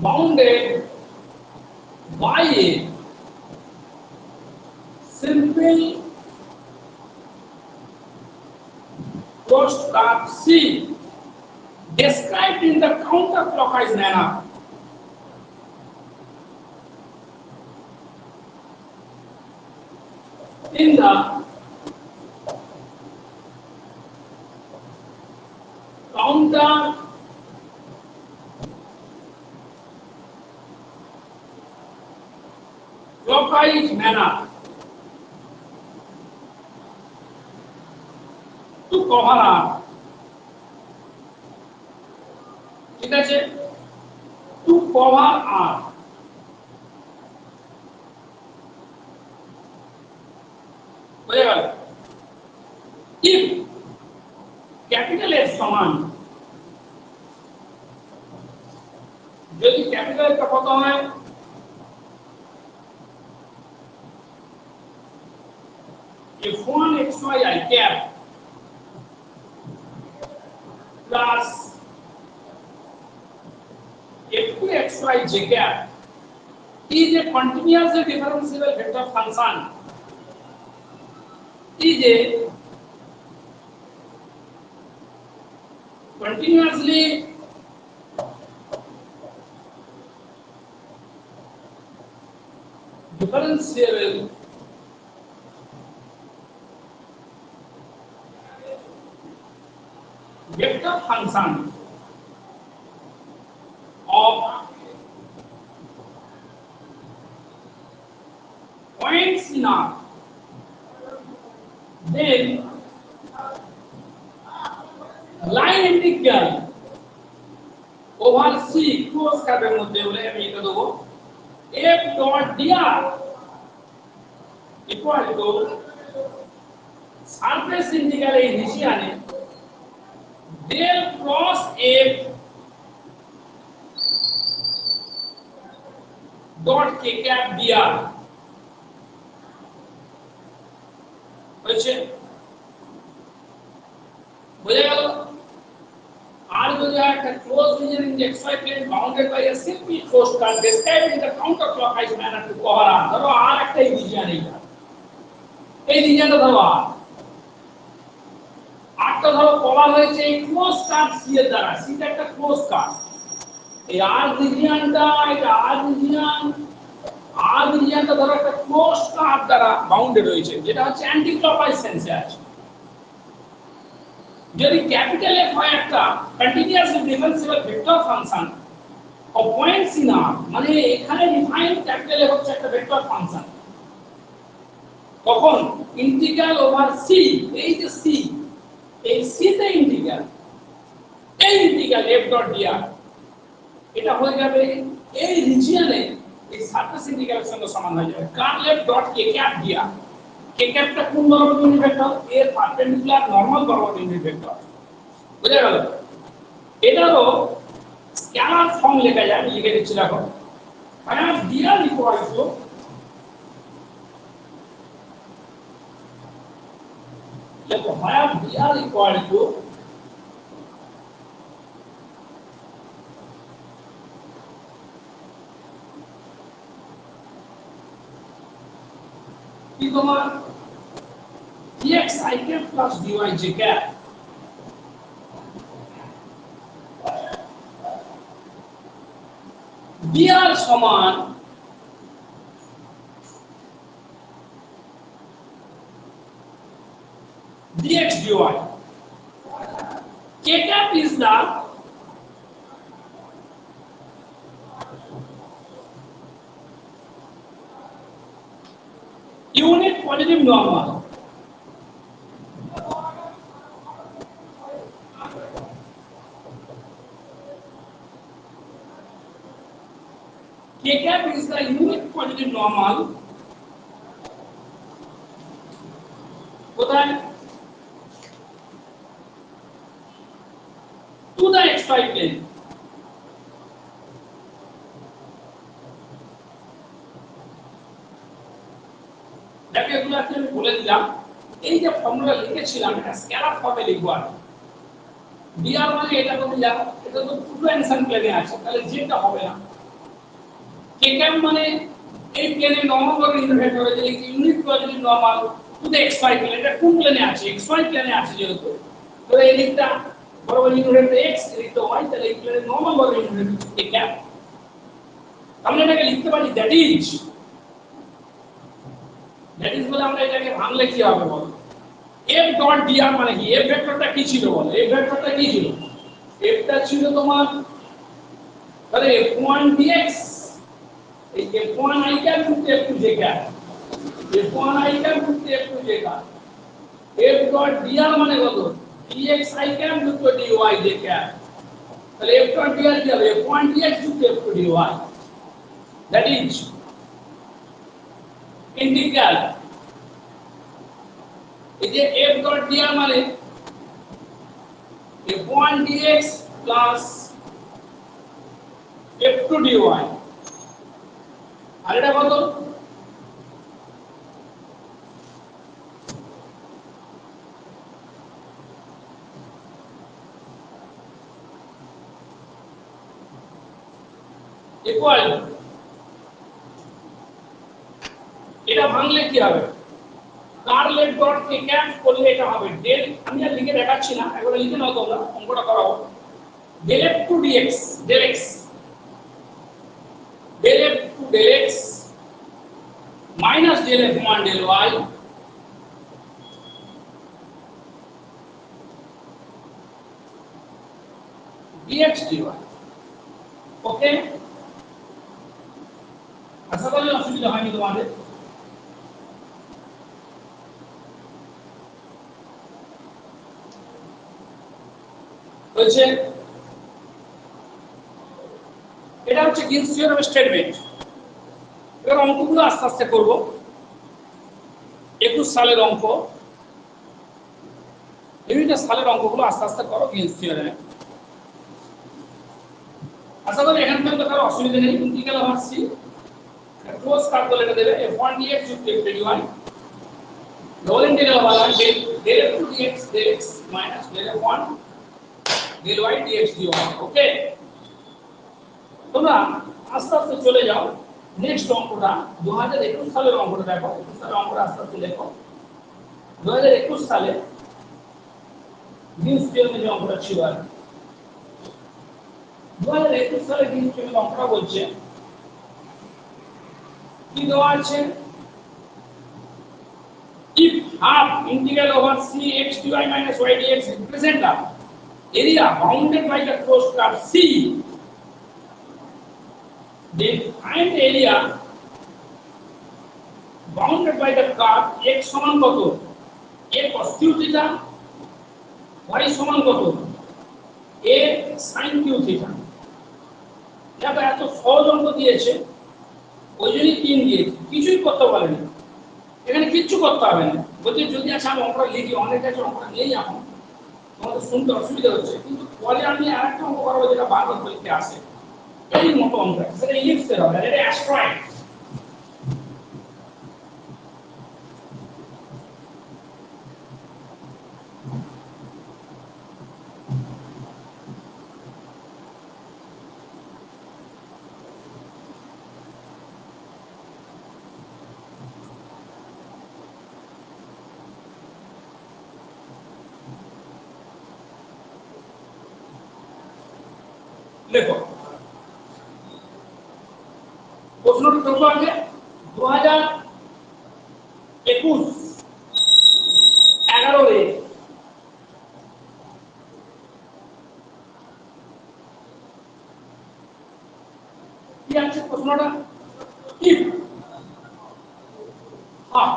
bounded by a simple closed curve C described in the counterclockwise manner. In the counterclockwise manner to cover R, ঠিক আছে? To cover R, বুঝে গেল? If capital S সমান, যদি capital টা কত হয়? F1 xy I cap plus F2 xy j cap is a continuously differentiable vector function, is a continuously differentiable vector function of points in R, then line integral over C close curve মধ্যে বলে আমি এটা দেব f dot dr equal to surface integral এই নিচে আনে del cross f dot k cap dr হয়েছে, বোঝা গেল? যদি হয় একটা close region in the xy plane bounded by a simply closed curve described in the counterclockwise manner to cover R ধরো আর একটা রিজিয়ন এই রিজিয়নটা ধরো আরটা ধরো কভার হয়েছে এই ক্লোজ কার্ভ সি এর দ্বারা সিটা একটা ক্লোজ কার্ভ এই আর রিজিয়নটা এটা আর রিজিয়নটা ধরো একটা ক্লোজ কার্ভ দ্বারা বাউন্ডেড রয়েছে যেটা হচ্ছে অ্যান্টি ক্লকওয়াইজ সেন্সে আছে যদি ক্যাপিটাল এফ হয় একটা continuously differentiable vector function of points in R মানে এখানে ডিফাইন ক্যাপিটাল এফ হচ্ছে একটা ভেক্টর ফাংশন তখন ইন্টিগ্রাল ওভার সি এই যে সি এই সি তে ইন্টিগ্রাল এফ ডট ডিআর এটা হয়ে যাবে এই রিজিয়নে এই সারফেস ইন্টিগ্রালের সঙ্গে সমান হয়ে যাবে curl F dot K cap DR কে ক্যাপটা কোন বরাবর ইউনিট ভেক্টর এর পারপেন্ডিকুলার নরমাল বরাবর ইউনিট ভেক্টর বুঝা গেল এটারও স্কেলার ফর্ম লেখা যায় আমি লিখে দিচ্ছি দেখো মানে ডিআর ইকুয়াল টু দেখো হয় ডিআর ইকুয়াল টু কি তোমার dx i cap plus dy j cap dr সমান dx dy k cap is the unit positive normal k cap is the unit positive normal কোথায় to the xy plane দেখো এগুলো আমি বলে দিলাম এই যে ফর্মুলা লিখেছিলাম এটা স্কেলার ফর্মে লিখব আর dr মানে এটা তো বুঝলাম এটা তো পুরো অ্যানসার প্লেনে আছে তাহলে যেটা হবে না k cap মানে এই প্লেনে নরমাল ভাবে ইন্টারফেক্ট হবে যে unit positive normal to the xy plane এটা কোন প্লেনে আছে xy প্লেনে আছে যেহেতু তো এই দিকটা বরাবর ইউনিট x এই তো y তাহলে এই প্লেনে নরমাল ভাবে ইউনিট k cap আমরা এটাকে লিখতে পারি দ্যাট ইজ বলে আমরা এটাকে ভাঙলে কি হবে বলো f ডট dr মানে কি f ভেক্টরটা কি ছিল বলো f ভেক্টরটা কি ছিল f টা ছিল তোমার তাহলে f1 dx এই f1 i cap যুক্ত f2 j cap f1 i cap যুক্ত f2 j cap f dot dr মানে কত dx i cap যুক্ত dy j cap তাহলে f ডট dr কি হবে f1 dx যুক্ত f2 dy that is integral এই যে f ডট dr মানে f1 dx plus f2 dy আর এটা কত ইকুয়াল এটা ভাঙলে কি হবে curl F dot K cap করলে এটা হবে ডেল আমি আর লিখে দেখাচ্ছি না একবার লিখে নাও তোমরা অঙ্কটা করাও del F two dx del x del F two del x minus del F one del y dx dy okay আশা করি অসুবিধা হয়নি তোমাদের হচ্ছে এটা হচ্ছে গিবস থিওরেম স্টেটমেন্ট এবার অঙ্কগুলো আস্তে আস্তে করব 21 সালের অঙ্ক বিভিন্ন সালের অঙ্কগুলো আস্তে আস্তে করো গিবস থিওরেমে আশা করি এখান পর্যন্ত কারো অসুবিধা নেই ইন্টিগ্রাল ওভার সি ক্লোজ কাট বলে এটা দেবে f1 dx যুক্ত f2 dy double integral over del f2 dx dx minus del f1 del y dx dy। ওকে, তোমরা আস্তে আস্তে চলে যাও নেক্সট অঙ্কটা 2021 সালের অঙ্কটা দেখো। 21 সালের অঙ্কটা আস্তে আস্তে লেখো। 2021 সালে গ্রিনস থিওরেমে যে অঙ্কটা ছিল আর 2021 সালে গ্রিনস থিওরেমের অঙ্কটা বলছে কি দেওয়া আছে, if half integral over c x dy minus y dx represent the area bounded by the closed curve c, then find the area bounded by the curve x সমান কত a cos q theta, y সমান কত a sin q theta। দেখো এত সহজ অঙ্ক দিয়েছে, ওই জন্যই 3 দিয়েছে, কিছুই করতে বলেনি, এখানে কিচ্ছু করতে হবে না। বলছে যদি আছে আমি অঙ্কটা লিখি, অনেক কাছে অঙ্কটা নেই এখন, তোমাদের শুনতে অসুবিধা হচ্ছে, কিন্তু পরে আমি আরেকটা অঙ্ক করাবো যেটা বারবার পরীক্ষায় আসে, এই মতো অঙ্ক, সেটা ইলিপসের হবে, এটা অ্যাস্ট্রয়েড। দেখো প্রশ্নটা দেখো আগে 2021 11 কি আছে প্রশ্নটা, if half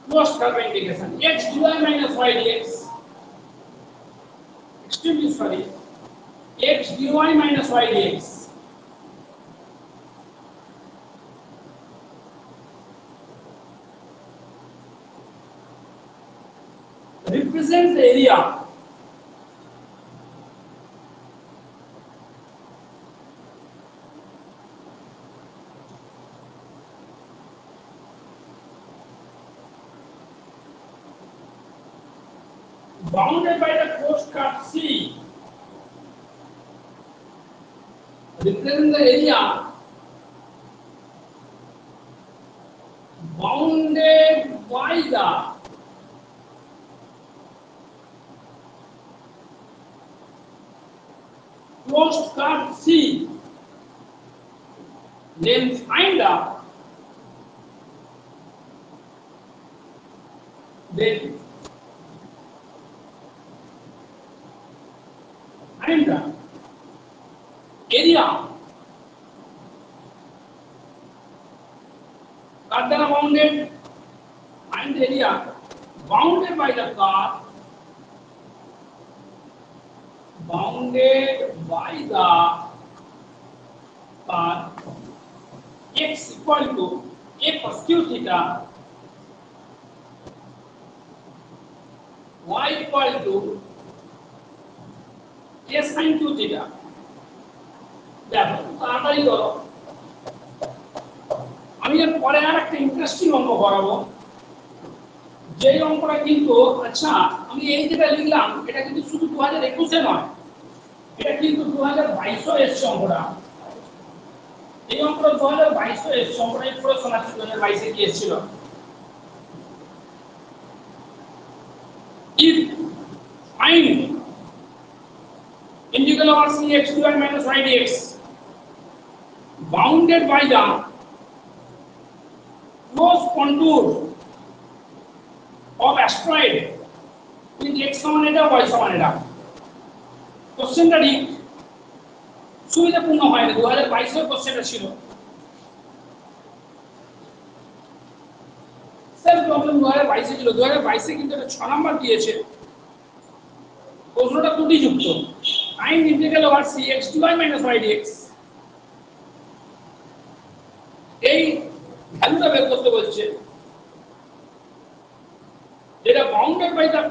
closed curve integration x dy minus y dx, extremely sorry, x dy minus y dx represents the area bounded by the closed curve C, represent the area bounded by the closed curve C, then find the area curve দ্বারা bounded, find the area bounded by the curve, bounded by the curve x equal to a cos q theta, y equal to a sin q theta। দেখো তাড়াতাড়ি করো, আমি এর পরে আর একটা interesting অঙ্ক করাবো, যে অঙ্কটা কিন্তু আচ্ছা আমি এই যেটা লিখলাম এটা কিন্তু শুধু 2021 এ নয়, এটা কিন্তু 2022 এর এসছে অঙ্কটা, এই অঙ্কটা 2022 এর এসছে অঙ্কটা, এই প্রশ্ন আছে 2022 এ কি এসেছিল, if find integral over c x dy minus y dx bounded by the closed contour of asteroid with x সমান এটা y সমান এটা। কোশ্চেনটা ঠিক সুবিধাপূর্ণ হয়নি, 2022 এর কোশ্চেনটা ছিল, সেম প্রবলেম 2022 এ ছিল, 2022 এ কিন্তু এটা 6 নাম্বার দিয়েছে, প্রশ্নটা ত্রুটিযুক্ত। Find integral over c x dy minus y dx, এই ভ্যালুটা বের করতে বলছে যেটা bounded by the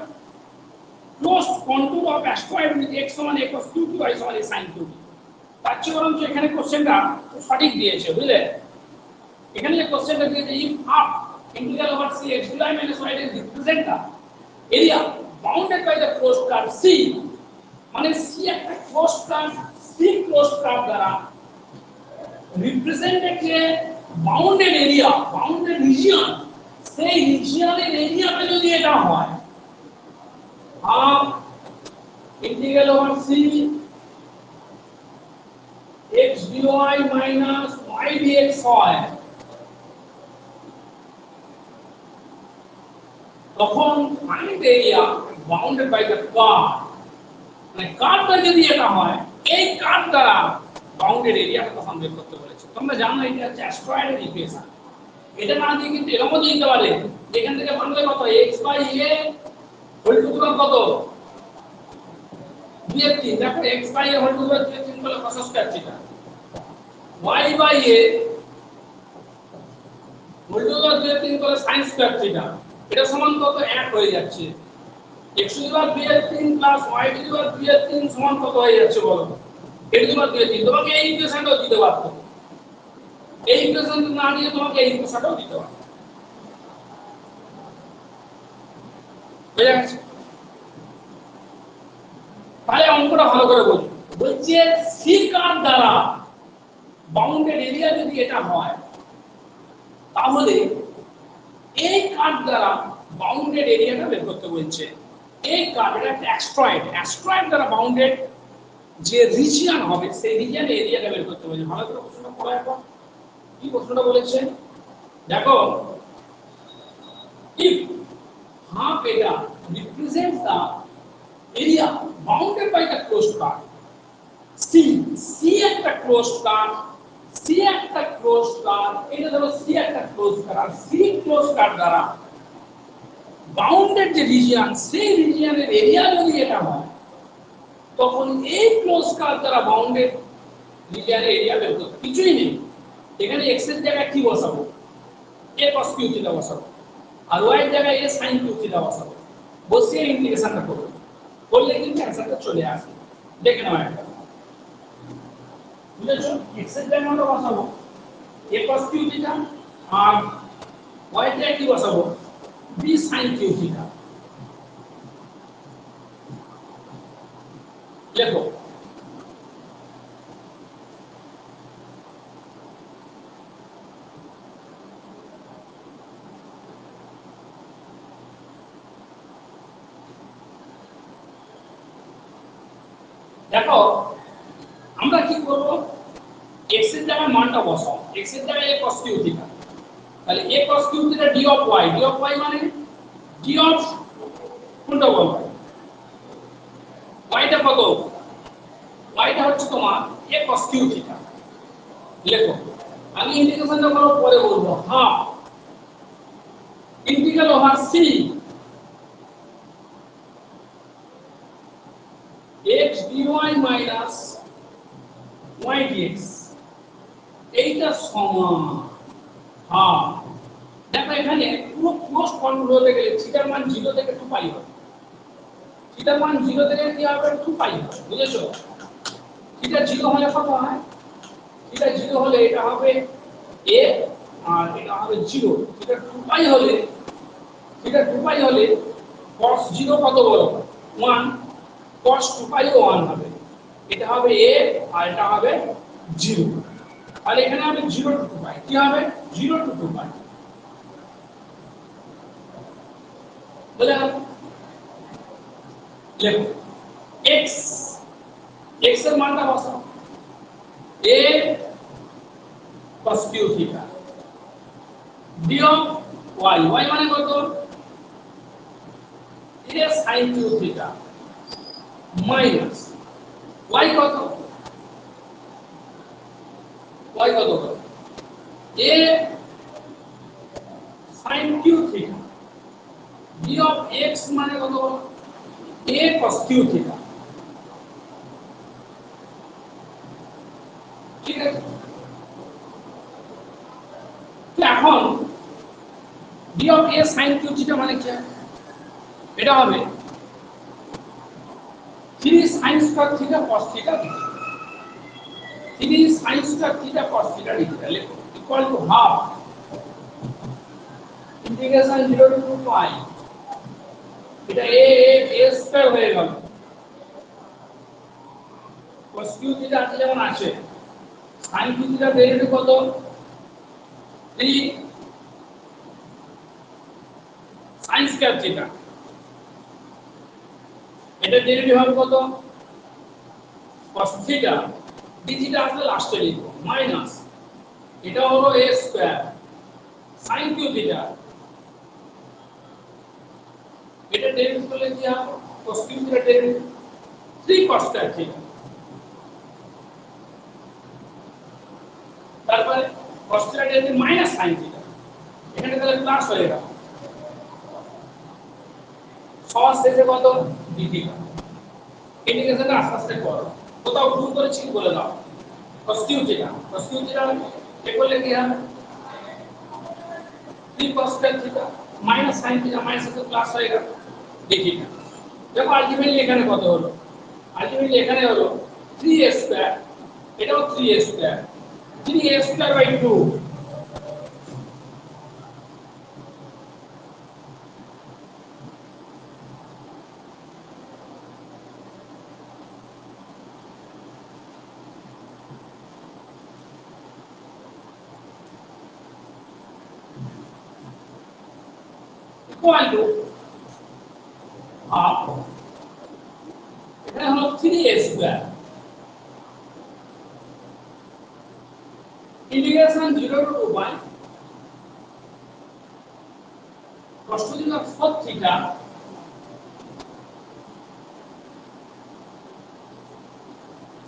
closed contour of astroid with x সমান a cos q y সমান a sin q। তার চেয়ে বরঞ্চ এখানে কোশ্চেনটা সঠিক দিয়েছে, বুঝলে, এখানে যে কোশ্চেনটা দিয়েছে if half integral over c x dy minus y dx represent the area bounded by the closed curve C, মানে C একটা closed curve, C closed curve দ্বারা রিপ্রেজেন্টেড যে বাউন্ডেড এরিয়া, বাউন্ডেড রিজিয়ন, সেই রিজিয়নের এরিয়াটা যদি এটা হয় half integral over C x dy minus y dx হয়, তখন find area bounded by the curve, মানে কার্ভটা যদি এটা হয় এই কার্ভ দ্বারা বাউন্ডেড এরিয়াটা তখন বের করতে বলেছে। তোমরা জানো এটা হচ্ছে অ্যাস্ট্রয়েডের ইকুয়েশন। এটা না দিয়ে কিন্তু এরকমও দিতে পারে, এখান থেকে বানালে কত x by a whole to the power কত 2/3, দেখো x by a whole to the power 2/3 করলে cos square theta, y by a whole to the power 2/3 করলে sin স্কয়ার থিটা, এটা সমান কত 1 হয়ে যাচ্ছে। x to the power 2/3 plus y to the power 2/3 সমান কত হয়ে যাচ্ছে বলো, a টু দি পাওয়ার 2/3। তোমাকে এই ইকুয়েশনটাও দিতে পারতো, এই ইকুয়েশনটা না দিয়ে তোমাকে এই ইকুয়েশনটাও দিতে পারতো। বুঝা গেছে? তাহলে অঙ্কটা ভালো করে বুঝো। বলছে সি কার্ভ দ্বারা বাউন্ডেড এরিয়া যদি এটা হয় তাহলে এই কার্ভ দ্বারা বাউন্ডেড এরিয়াটা বের করতে বলছে। এই কার্ভ এটা একটা অ্যাস্ট্রয়েড, অ্যাস্ট্রয়েড দ্বারা বাউন্ডেড যে রিজিয়ন হবে সেই রিজিয়ন এরিয়াটা বের করতে বলছে। ভালো করে প্রশ্নটা পড়ো এখন। কি প্রশ্নটা বলেছে দেখো, if half এটা represents the area bounded by the closed curve C, C একটা closed curve, C একটা closed curve, এটা ধরো C একটা closed curve, C closed curve দ্বারা bounded যে রিজিয়ন সেই রিজিয়নের এরিয়া যদি এটা হয় তখন এই ক্লোজ কার্ভ দ্বারা বাউন্ডেড রিজিয়নের এরিয়া বের করতে কিছুই নেই। এখানে x এর জায়গায় কি বসাবো, a cos q থিটা বসাবো, আর y এর জায়গায় a sin q থিটা বসাবো, বসিয়ে ইন্টিগ্রেশনটা করব, করলে কিন্তু অ্যানসারটা চলে আসবে। দেখে নাও একটা, বুঝেছো? x এর জায়গায় আমরা বসাবো a cos q থিটা, আর y এর জায়গায় কি বসাবো b sin q থিটা। লেখো দেখো আমরা কি করব, x এর জায়গায় মানটা বসাও, x এর জায়গায় a cos q থিটা, তাহলে a cos q theta d of y মানে d অফ কোনটা বল y টা কত, y টা হচ্ছে তোমার a cos q থিটা। লেখো আমি ইন্টিগ্রেশনটা করব পরে বলবো, half integral over c x dy minus y dx, এইটা সমান হাফ। দেখো এখানে পুরো ক্লোজ ফর্মুলা হতে গেলে থিটার মান 0 থেকে 2 পাই হবে, থিটার মান 0 থেকে কি হবে 2 পাই হবে, বুঝেছো? থিটা 0 হলে কত হয়, থিটা 0 হলে এটা হবে a আর এটা হবে 0, থিটা 2 পাই হলে, থিটা 2 পাই হলে cos 0 কত বড় 1, cos 2 পাই ও 1 হবে, এটা হবে a আর এটা হবে 0, তাহলে এখানে হবে 0 টু 2 পাই, কি হবে 0 টু 2 পাই। বলে লেখো x, x এর মানটা বসাও a cos q theta d of y, y মানে কত a sin q theta minus y কত, y কত a sin q theta d of x মানে কত a cos q থিটা। ঠিক আছে, এখন d of a sin q theta মানে কি, এটা হবে 3 sin square theta cos theta, 3 sin square theta cos theta লিখতে লেখো equal to half integration 0 to 2 pi এটা a স্কয়ার হয়ে গেল cos কিউ থিটা আছে যেমন আছে sin কিউ থিটা ডেরিভেটিভ কত 3 sin স্কয়ার থিটা এটা ডেরিভেটিভ হবে কত cos থিটা d থিটা আসলে লাস্টে লিখব মাইনাস এটা হলো a square sin Q theta এটা ডেরিভেটিভ করলে কি হবে cos Q theta derivative 3 cos square theta তারপরে cos theta derivative minus sin theta এখানে তাহলে প্লাস হয়ে গেল সহজ শেষে কত d থিটা ইন্টিগ্রেশনটা আস্তে আস্তে করো কোথাও ভুল করেছি বলে দাও cos কিউ থিটা এ করলে কি হবে 3 cos square theta minus sin theta minus থেকে প্লাস হয়ে গেল d থিটা দেখো আলটিমেটলি এখানে কত হলো আলটিমেটলি এখানে হলো 3a স্কয়ার এটাও 3a square 3a square by 2 equal to half এখানে হলো 3a square integration 0 to 2 by cos to the power 4 theta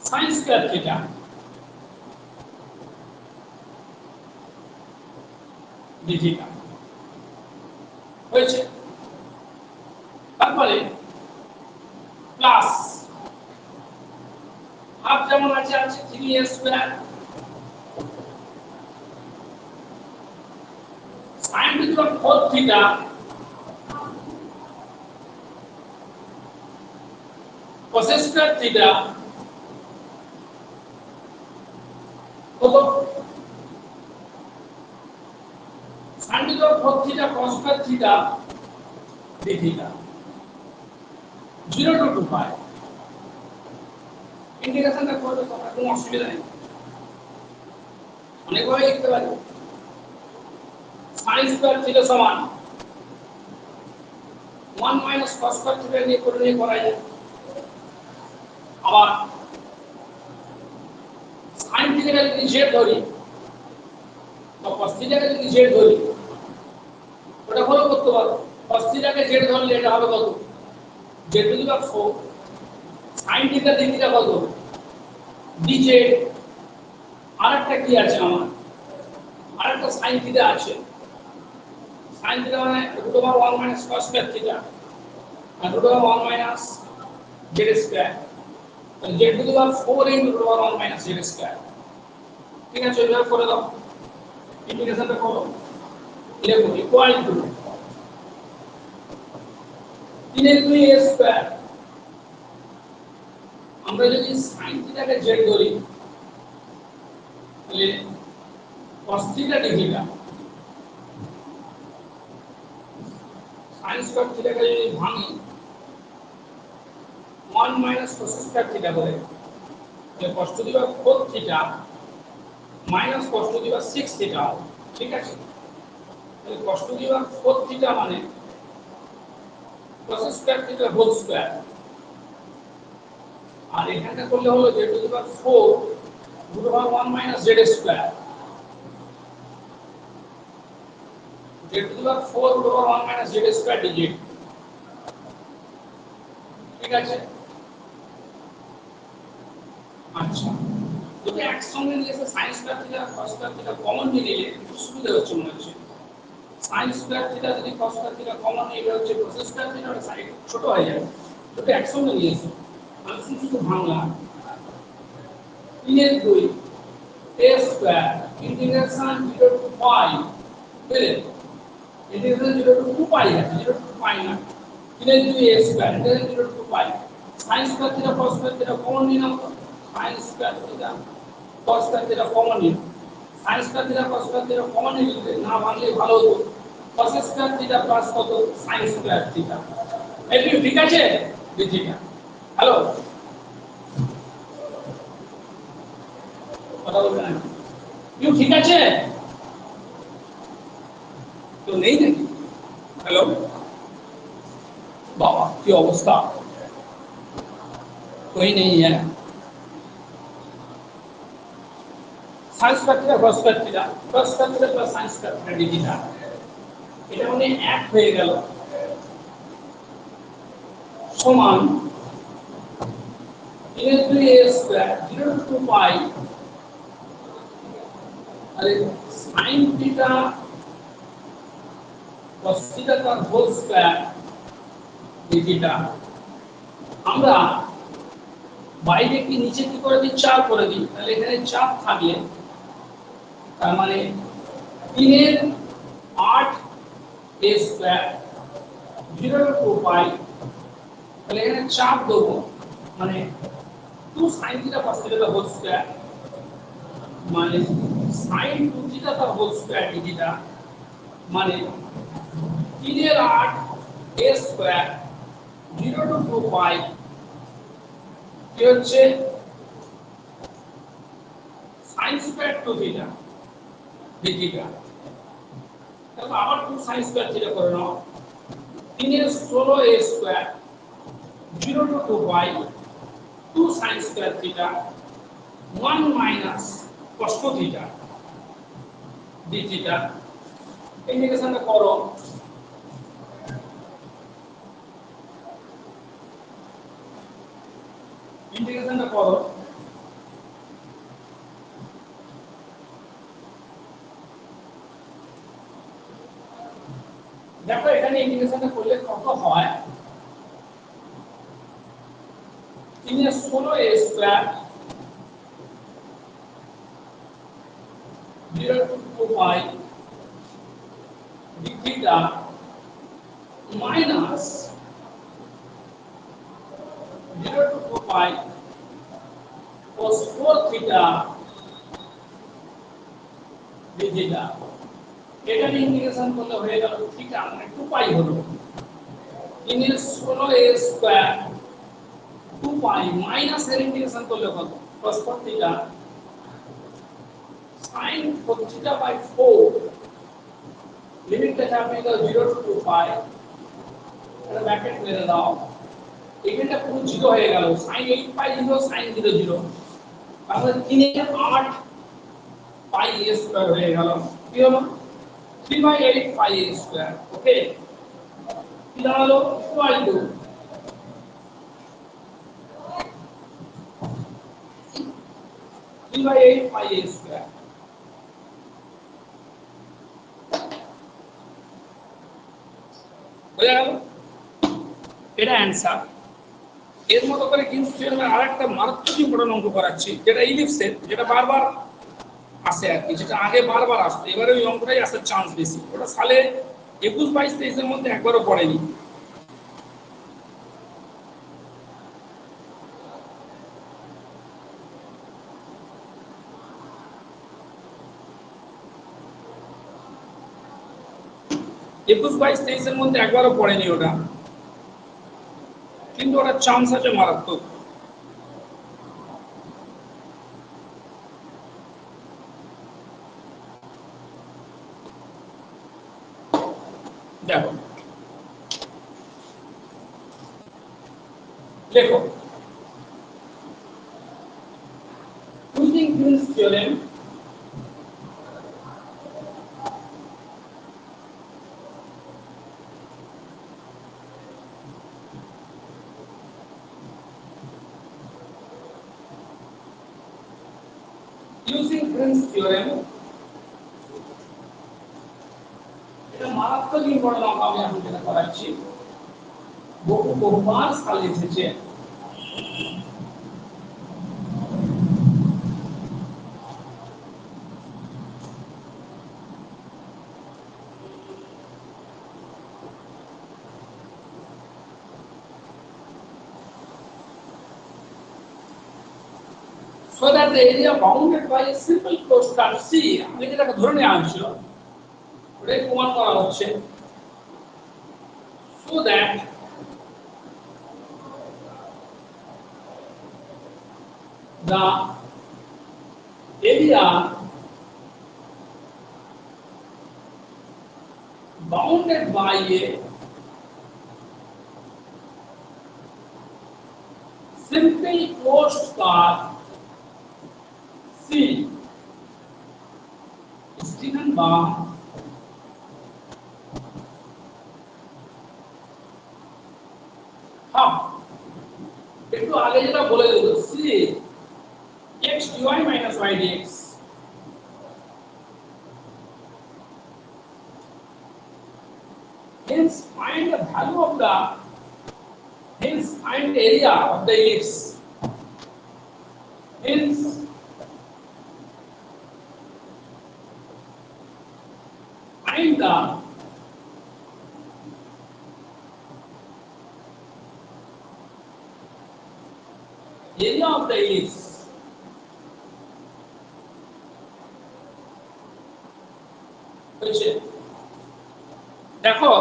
sin square theta d theta হয়েছে তারপরে প্লাস হাফ যেমন আছে 3a square sin to the power 4 theta cos square theta কত sin to the power 4 theta cos square theta d theta 0 to 2 pi ইন্টিগ্রেশনটা করলে তোমরা কোনো অসুবিধা নেই অনেকভাবে লিখতে পারো sin স্কয়ার থিটা সমান 1 মাইনাস cos স্কয়ার থিটা নিয়ে করা যায় আবার sin থিটাকে যদি z ধরি তো cos থিটাকে যদি z ধরি ওটা হলো করতে পারো cos থিটাকে z ধরলে এটা হবে কত z to the power 4 sin theta d theta কত dz আরেকটা কি আছে আমার আরেকটা sin থিটা আছে sin থিটা মানে √1 মাইনাস cos স্কয়ার থিটা আর √1 মাইনাস z স্কয়ার তো z to the power 4 into √1 minus z square ঠিক আছে এইভাবে করে দাও ইন্টিগ্রেশনটা করো এরকম ইকুয়াল টু 3a স্কয়ার আমরা যদি sin থিটাকে z ধরি তাহলে cos theta d theta sin square থিটাকে যদি ভাঙি 1 মাইনাস cos স্কয়ার থিটা করে তাহলে cos to the power 4 theta minus cos to the power 6 theta ঠিক আছে তাহলে cos to the power 4 theta মানে cos square theta whole square আর এখানটা করলে হলো z to the power 4 √1 minus z square z to the power 4 √1 minus z square dz ঠিক আছে আচ্ছা যদি একসঙ্গে নিয়েছে sin square theta cos square theta common নিয়ে নিলে একটু সুবিধা হচ্ছে মনে হচ্ছে sin স্কয়ার থিটা যদি cos স্কয়ার থিটা কমন নিলে হচ্ছে cos স্কয়ার থিটা ওটা সাইড ছোট হয়ে যাবে যদি একসঙ্গে নিয়েছে আমি শুধু ভাঙলাম 3 2 a স্কয়ার ইন্টিগ্রেশন 0 টু পাই বুঝলে ইন্টিগ্রেশন 0 টু 2 পাই আছে 0 টু 2 পাই না 3 2 a square integration 0 to 2 pi sin square theta cos square theta common নিয়ে নাও sin square theta cos square theta common নিয়ে sin square theta cos square theta common নিলে না ভাঙলে ভালো হতো cos স্কয়ার থিটা প্লাস কত sin স্কয়ার থিটা এই পিউ ঠিক আছে? বিথিকা হ্যালো, কথা বলবেন না। পিউ ঠিক আছে? তো নেই নাকি? হ্যালো, বাবা কি অবস্থা, कोई नहीं है। Science factor cross factor plus science factor ডিজিটা, এটা মানে এক হয়ে গেল সমান a2a স্কয়ার 0 টু পাই আরে sin থিটা cos থিটা তার হোল স্কয়ার ডিজিটা। আমরা বাইরে কি নিচে কি করে দিই, চাপ করে দিই, তাহলে এখানে চাপ থাকলে তার মানে 3 এর 8 a স্কয়ার 0 টু পাই, তাহলে এখানে চাপ দেবো মানে 2 sin theta cos theta whole square মানে sin 2 থিটা তার হোল স্কয়ার ডিজিটা মানে 3 এর 8 a স্কয়ার 0 টু 2 পাই কি হচ্ছে sin স্কয়ার 2 থিটা ডিজিটা। তাহলে আবার 2 sin স্কয়ার থিটা করে নাও, 3 এর 16 a square 0 to 2 pi 2 sin square theta 1 minus cos theta d theta. ইন্টিগ্রেশনটা করো, ইন্টিগ্রেশনটা করো, দেখো এখানে ইন্টিগ্রেশনটা করলে কত হয়, 3 এর 16 a square 0 to 2 pi d theta minus 0 to 2 pi cos 4 theta d theta. এটা ইন্টিগ্রেশন করলে হয়ে গেল থিটা মানে 2 পাই হলো 3 এর 16 a স্কয়ার 2 পাই মাইনাস এর ইন্টিগ্রেশন করলে কত cos 4 theta sin 4 theta by 4 লিমিটটা চাপে দাও 0 টু 2 পাই, এটা ব্র্যাকেট মেরে দাও, এখানটা পুরো 0 হয়ে গেল, sin 8 পাই 0 sin 0 0, তাহলে 3 এর 8 পাই a স্কয়ার হয়ে গেল, কি হলো 3/8 পাই a স্কয়ার। ওকে, কি দাঁড়ালো equal to 3/8 pi a square. বোঝা গেল? এটা অ্যানসার। এর মতো করে কিন্তু থিওরেমের আরেকটা মারাত্মক ইম্পর্টেন্ট অঙ্ক করাচ্ছি, যেটা ইলিপসের, যেটা বারবার আসে আর কি, যেটা আগে বারবার আসতো, এবারে ওই অঙ্কটাই আসার চান্স বেশি। ওটা সালে 21, 22, 23 এর মধ্যে একবারও পড়েনি। একুশ, 22, 23 এর মধ্যে একবারও পড়েনি ওটা, কিন্তু ওটা চান্স আছে মারাত্মক। দেখো লেখো, using Green's theorem এটা মারাত্মক ইম্পর্টেন্ট অঙ্ক আমি এখন যেটা করাচ্ছি, বহুবার সালে এসেছে। So that the area bounded by a simple closed curve C, আমি যেটাকে ধরে নেওয়া হয়েছিল ওটাই প্রমাণ করা হচ্ছে। So that the area bounded by a simple closed path C is given by half. একটু আগে যেটা বলে দিল C x dy minus y dx. Hence find the value of the find the area of the ellipse. Hence find the area of the ellipse. দেখো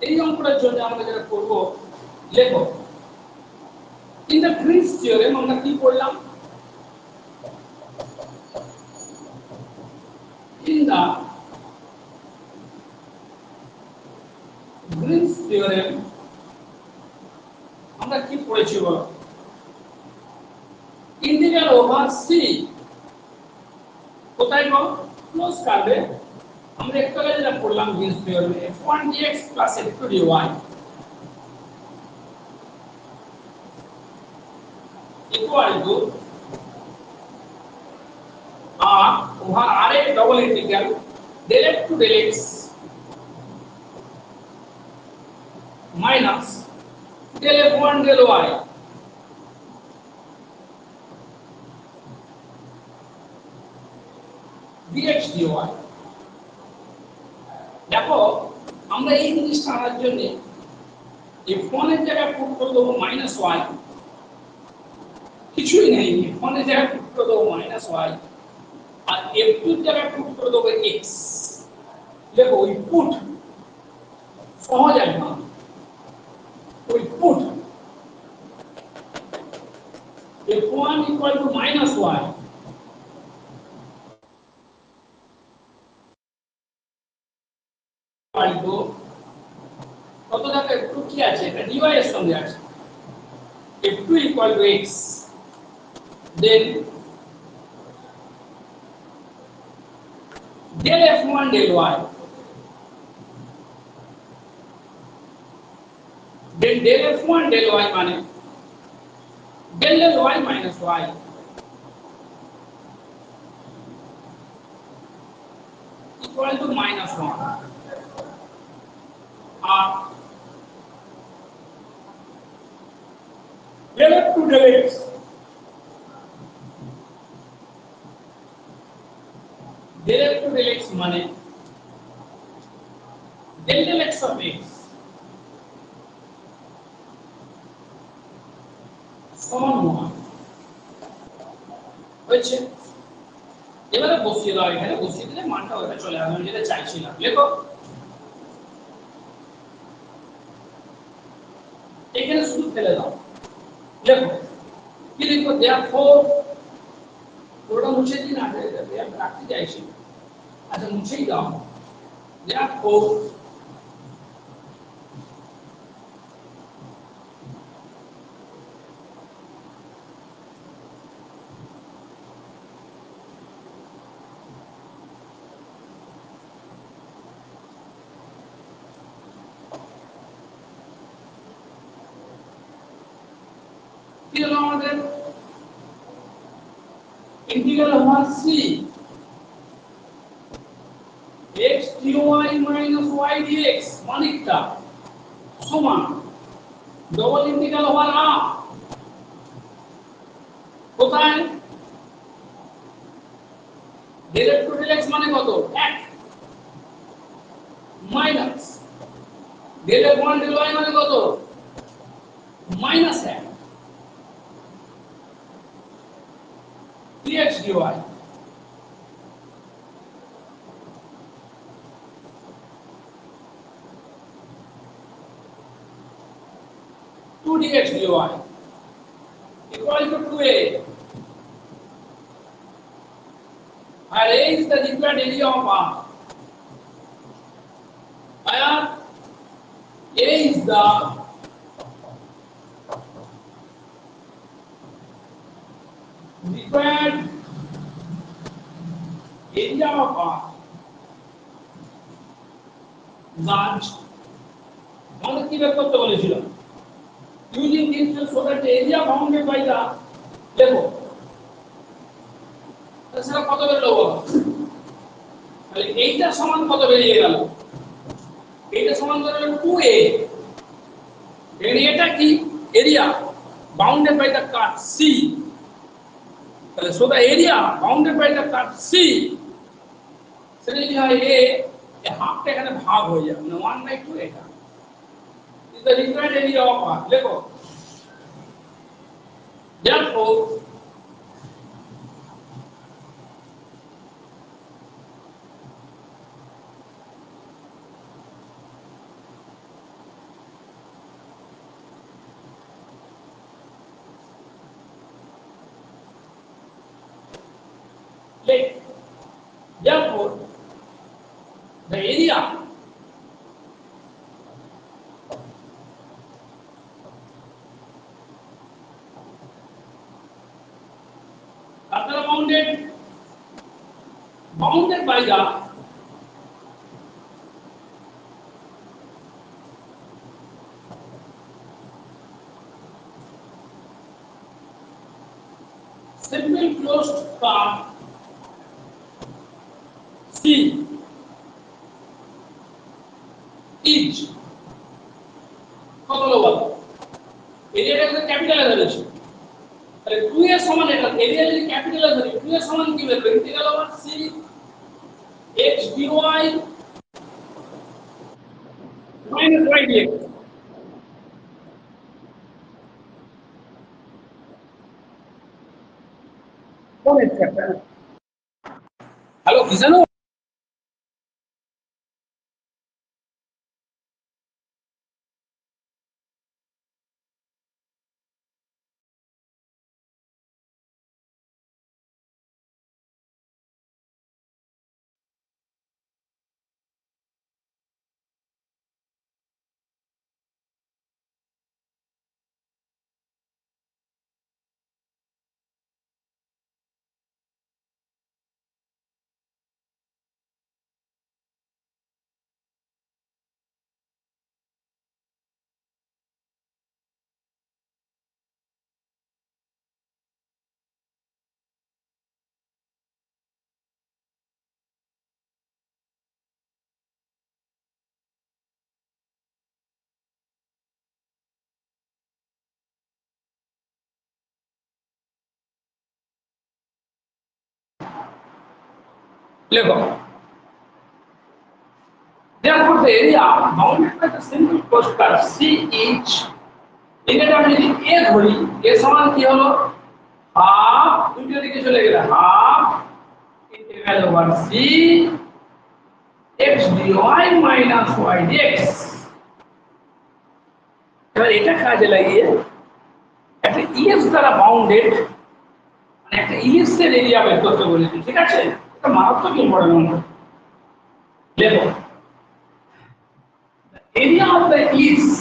এই অঙ্কটার জন্য আমরা যেটা করব লেখো ইন দ্য গ্রিনস থিওরেম আমরা কি পড়লাম ইন দ্য গ্রিনস থিওরেম আমরা কি পড়েছি বলো ইন্টিগ্রাল ওভার সি কোথায় গো ক্লোজ কার্ভে আমরা একটু আগে যেটা পড়লাম Greens থিওরেমে f1 dx plus f2 dy equal to r over r a double integral del f to del x minus del f1 del y dx dy দেখো আমরা এই জিনিসটা আনার জন্য f1 এর জায়গায় পুট করে দেবো -y কিছুই নেই f1 এর জায়গায় পুট করে দেবো -y আর f2 এর জায়গায় পুট করে দেবো x দেখো ওই পুট সহজ একদম ওই put f1 equal to -y পাইবো কত টাকা f2 কি আছে এটা dy এর সঙ্গে আছে f2 equal to x then del f1 del y then del f1 del y মানে del y minus y equal to -1 R del f2 del x del f2 del x মানে del x of x সমান 1 হয়েছে এবারে বসিয়ে দাও এখানে বসিয়ে দিলে মানটা ওটা চলে আসবে আমি যেটা চাইছিলাম লেখো এখানে শুধু ফেলে দাও লেখো কি লিখবো therefore পুরোটা মুছে দিন আগে আমি রাখতে চাইছি আচ্ছা মুছেই দাও therefore কি হলো আমাদের integral over c x dy minus y dx মানিকটা সমান ডবল ইন্টিগ্রাল ওভার r কোথায় del f to del x মানে কত 1 minus del f1 del y মানে কত -1 dx dy 2 dx dy equal to 2a, where a is the required area of earth, where a is the required area of earth, large আমাদের কি বের করতে বলেছিল using this so that the area bounded by the লেখো তাহলে কত বের হলো তাহলে এইটা সমান কত বেরিয়ে গেল এইটা সমান কত হলো 2a এরিয়াটা কি area bounded by the curve C তাহলে so the area bounded by the curve C সেটা যদি হয় a হাফটা এখানে ভাগ হয়ে যাবে মানে 1/2 এটা is the required area of earth লেখো therefore therefore the area bounded by the simple closed curve C is কত হলো এরিয়াটা কিন্তু ক্যাপিটালে ধরেছি তাহলে 2 এর সমান এটা এরিয়া যদি ক্যাপিটালে ধরি 2 এর সমান কি বের হবে integral over C x dy minus y dx কোন এটা হ্যালো কি জানো লেখো therefore the area bounded by the simple closed curve C is এটাকে আমি যদি a ধরি a সমান কি হলো হাফ দুটো দিকে চলে গেল half integral over C x dy minus y dx এবার এটা কাজে লাগিয়ে একটা ইলিপস দ্বারা বাউন্ডেড মানে একটা ইলিপসের এরিয়া বের করতে বলেছি ঠিক আছে এটা মারাত্মক ইম্পর্টেন্ট লেখো area of the ellipse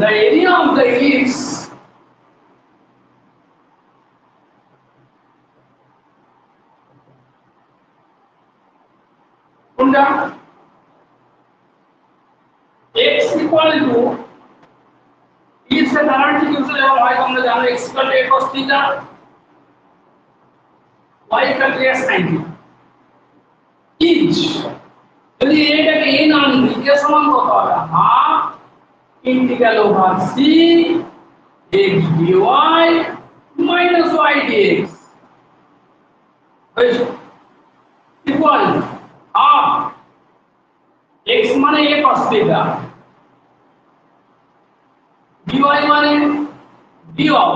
the area of the ellipse কোনটা x equal to ellipse এর ধারণটি কি উঠে যাওয়া হয় তোমরা জানো x equal to a cos theta y equal to a sin theta is যদি এটাকে a না নিই এর সমান কত হবে half integral over c x dy minus y dx equal half x মানে a cos theta dy মানে d of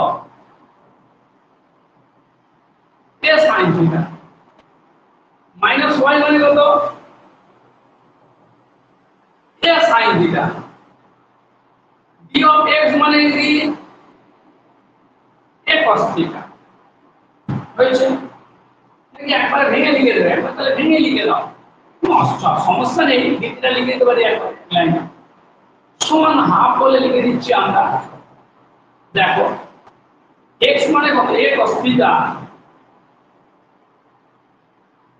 a sin theta minus y মানে কত a sin theta b of x মানে কি a cos theta হয়েছে নাকি একবার ভেঙে লিখে দেবে একবার তাহলে ভেঙে লিখে দাও সমস্যা নেই দ্বিতীয়টা লিখে দিতে পারি একবার লাইন সমান হাফ বলে লিখে দিচ্ছি আমরা দেখো x মানে কত a cos theta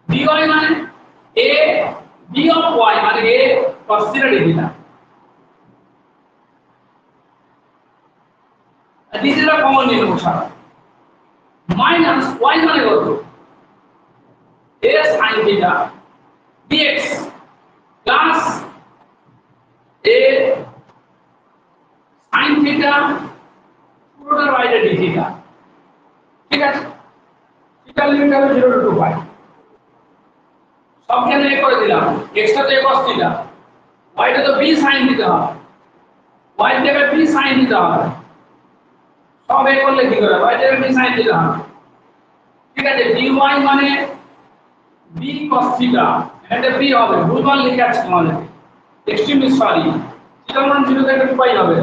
dy মানে a b of y মানে a cos theta d theta দ্বিতীয়টা কমন নিয়ে নেবো সারা মাইনাস y মানে কত a sin theta dx plus a sin theta পুরোটার বাইরে d theta ঠিক আছে থিটা লিমিট হবে 0 to 2 পাই সবখানে এ করে দিলাম x টা তো a cos theta y টা তো b sin theta হবে y এর জায়গায় b sin theta হবে সব এ করলে কি করে y এর জায়গায় b sin theta হবে ঠিক আছে dy মানে b cos theta এটা b হবে ভুলভাল লিখে আছে তোমাদের এক্সট্রিমলি সরি থিটা মান 0 থেকে 2 পাই হবে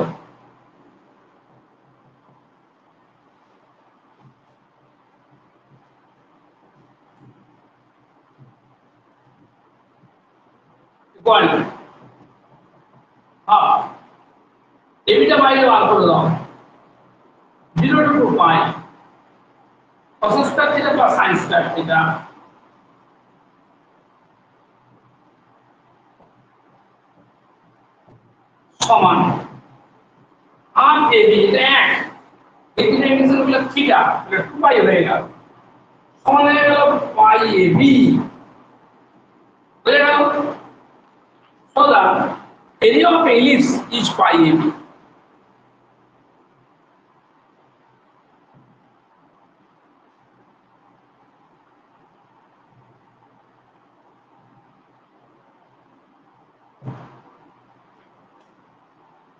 কোয়াল হ্যাঁ এবিটা বাইরে বার করে দাও 0 to 2 pi cos square theta plus sin square theta সমান আর এবি এটা এক এই তিনটা গুলো থিটা এটা 2 পাই হয়ে গেল সমান হয়ে গেল পাই এবি বুঝে গেল so the area of ellipse is pi ab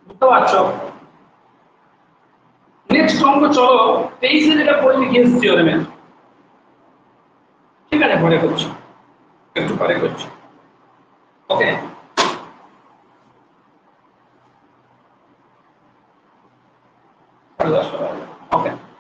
বুঝতে পারছো নেক্সট অঙ্ক চলো 23 এর যেটা পড়ে লিখেছি থিওরেমে ঠিক আছে পরে করছি একটু পরে করছি ওকে Okay.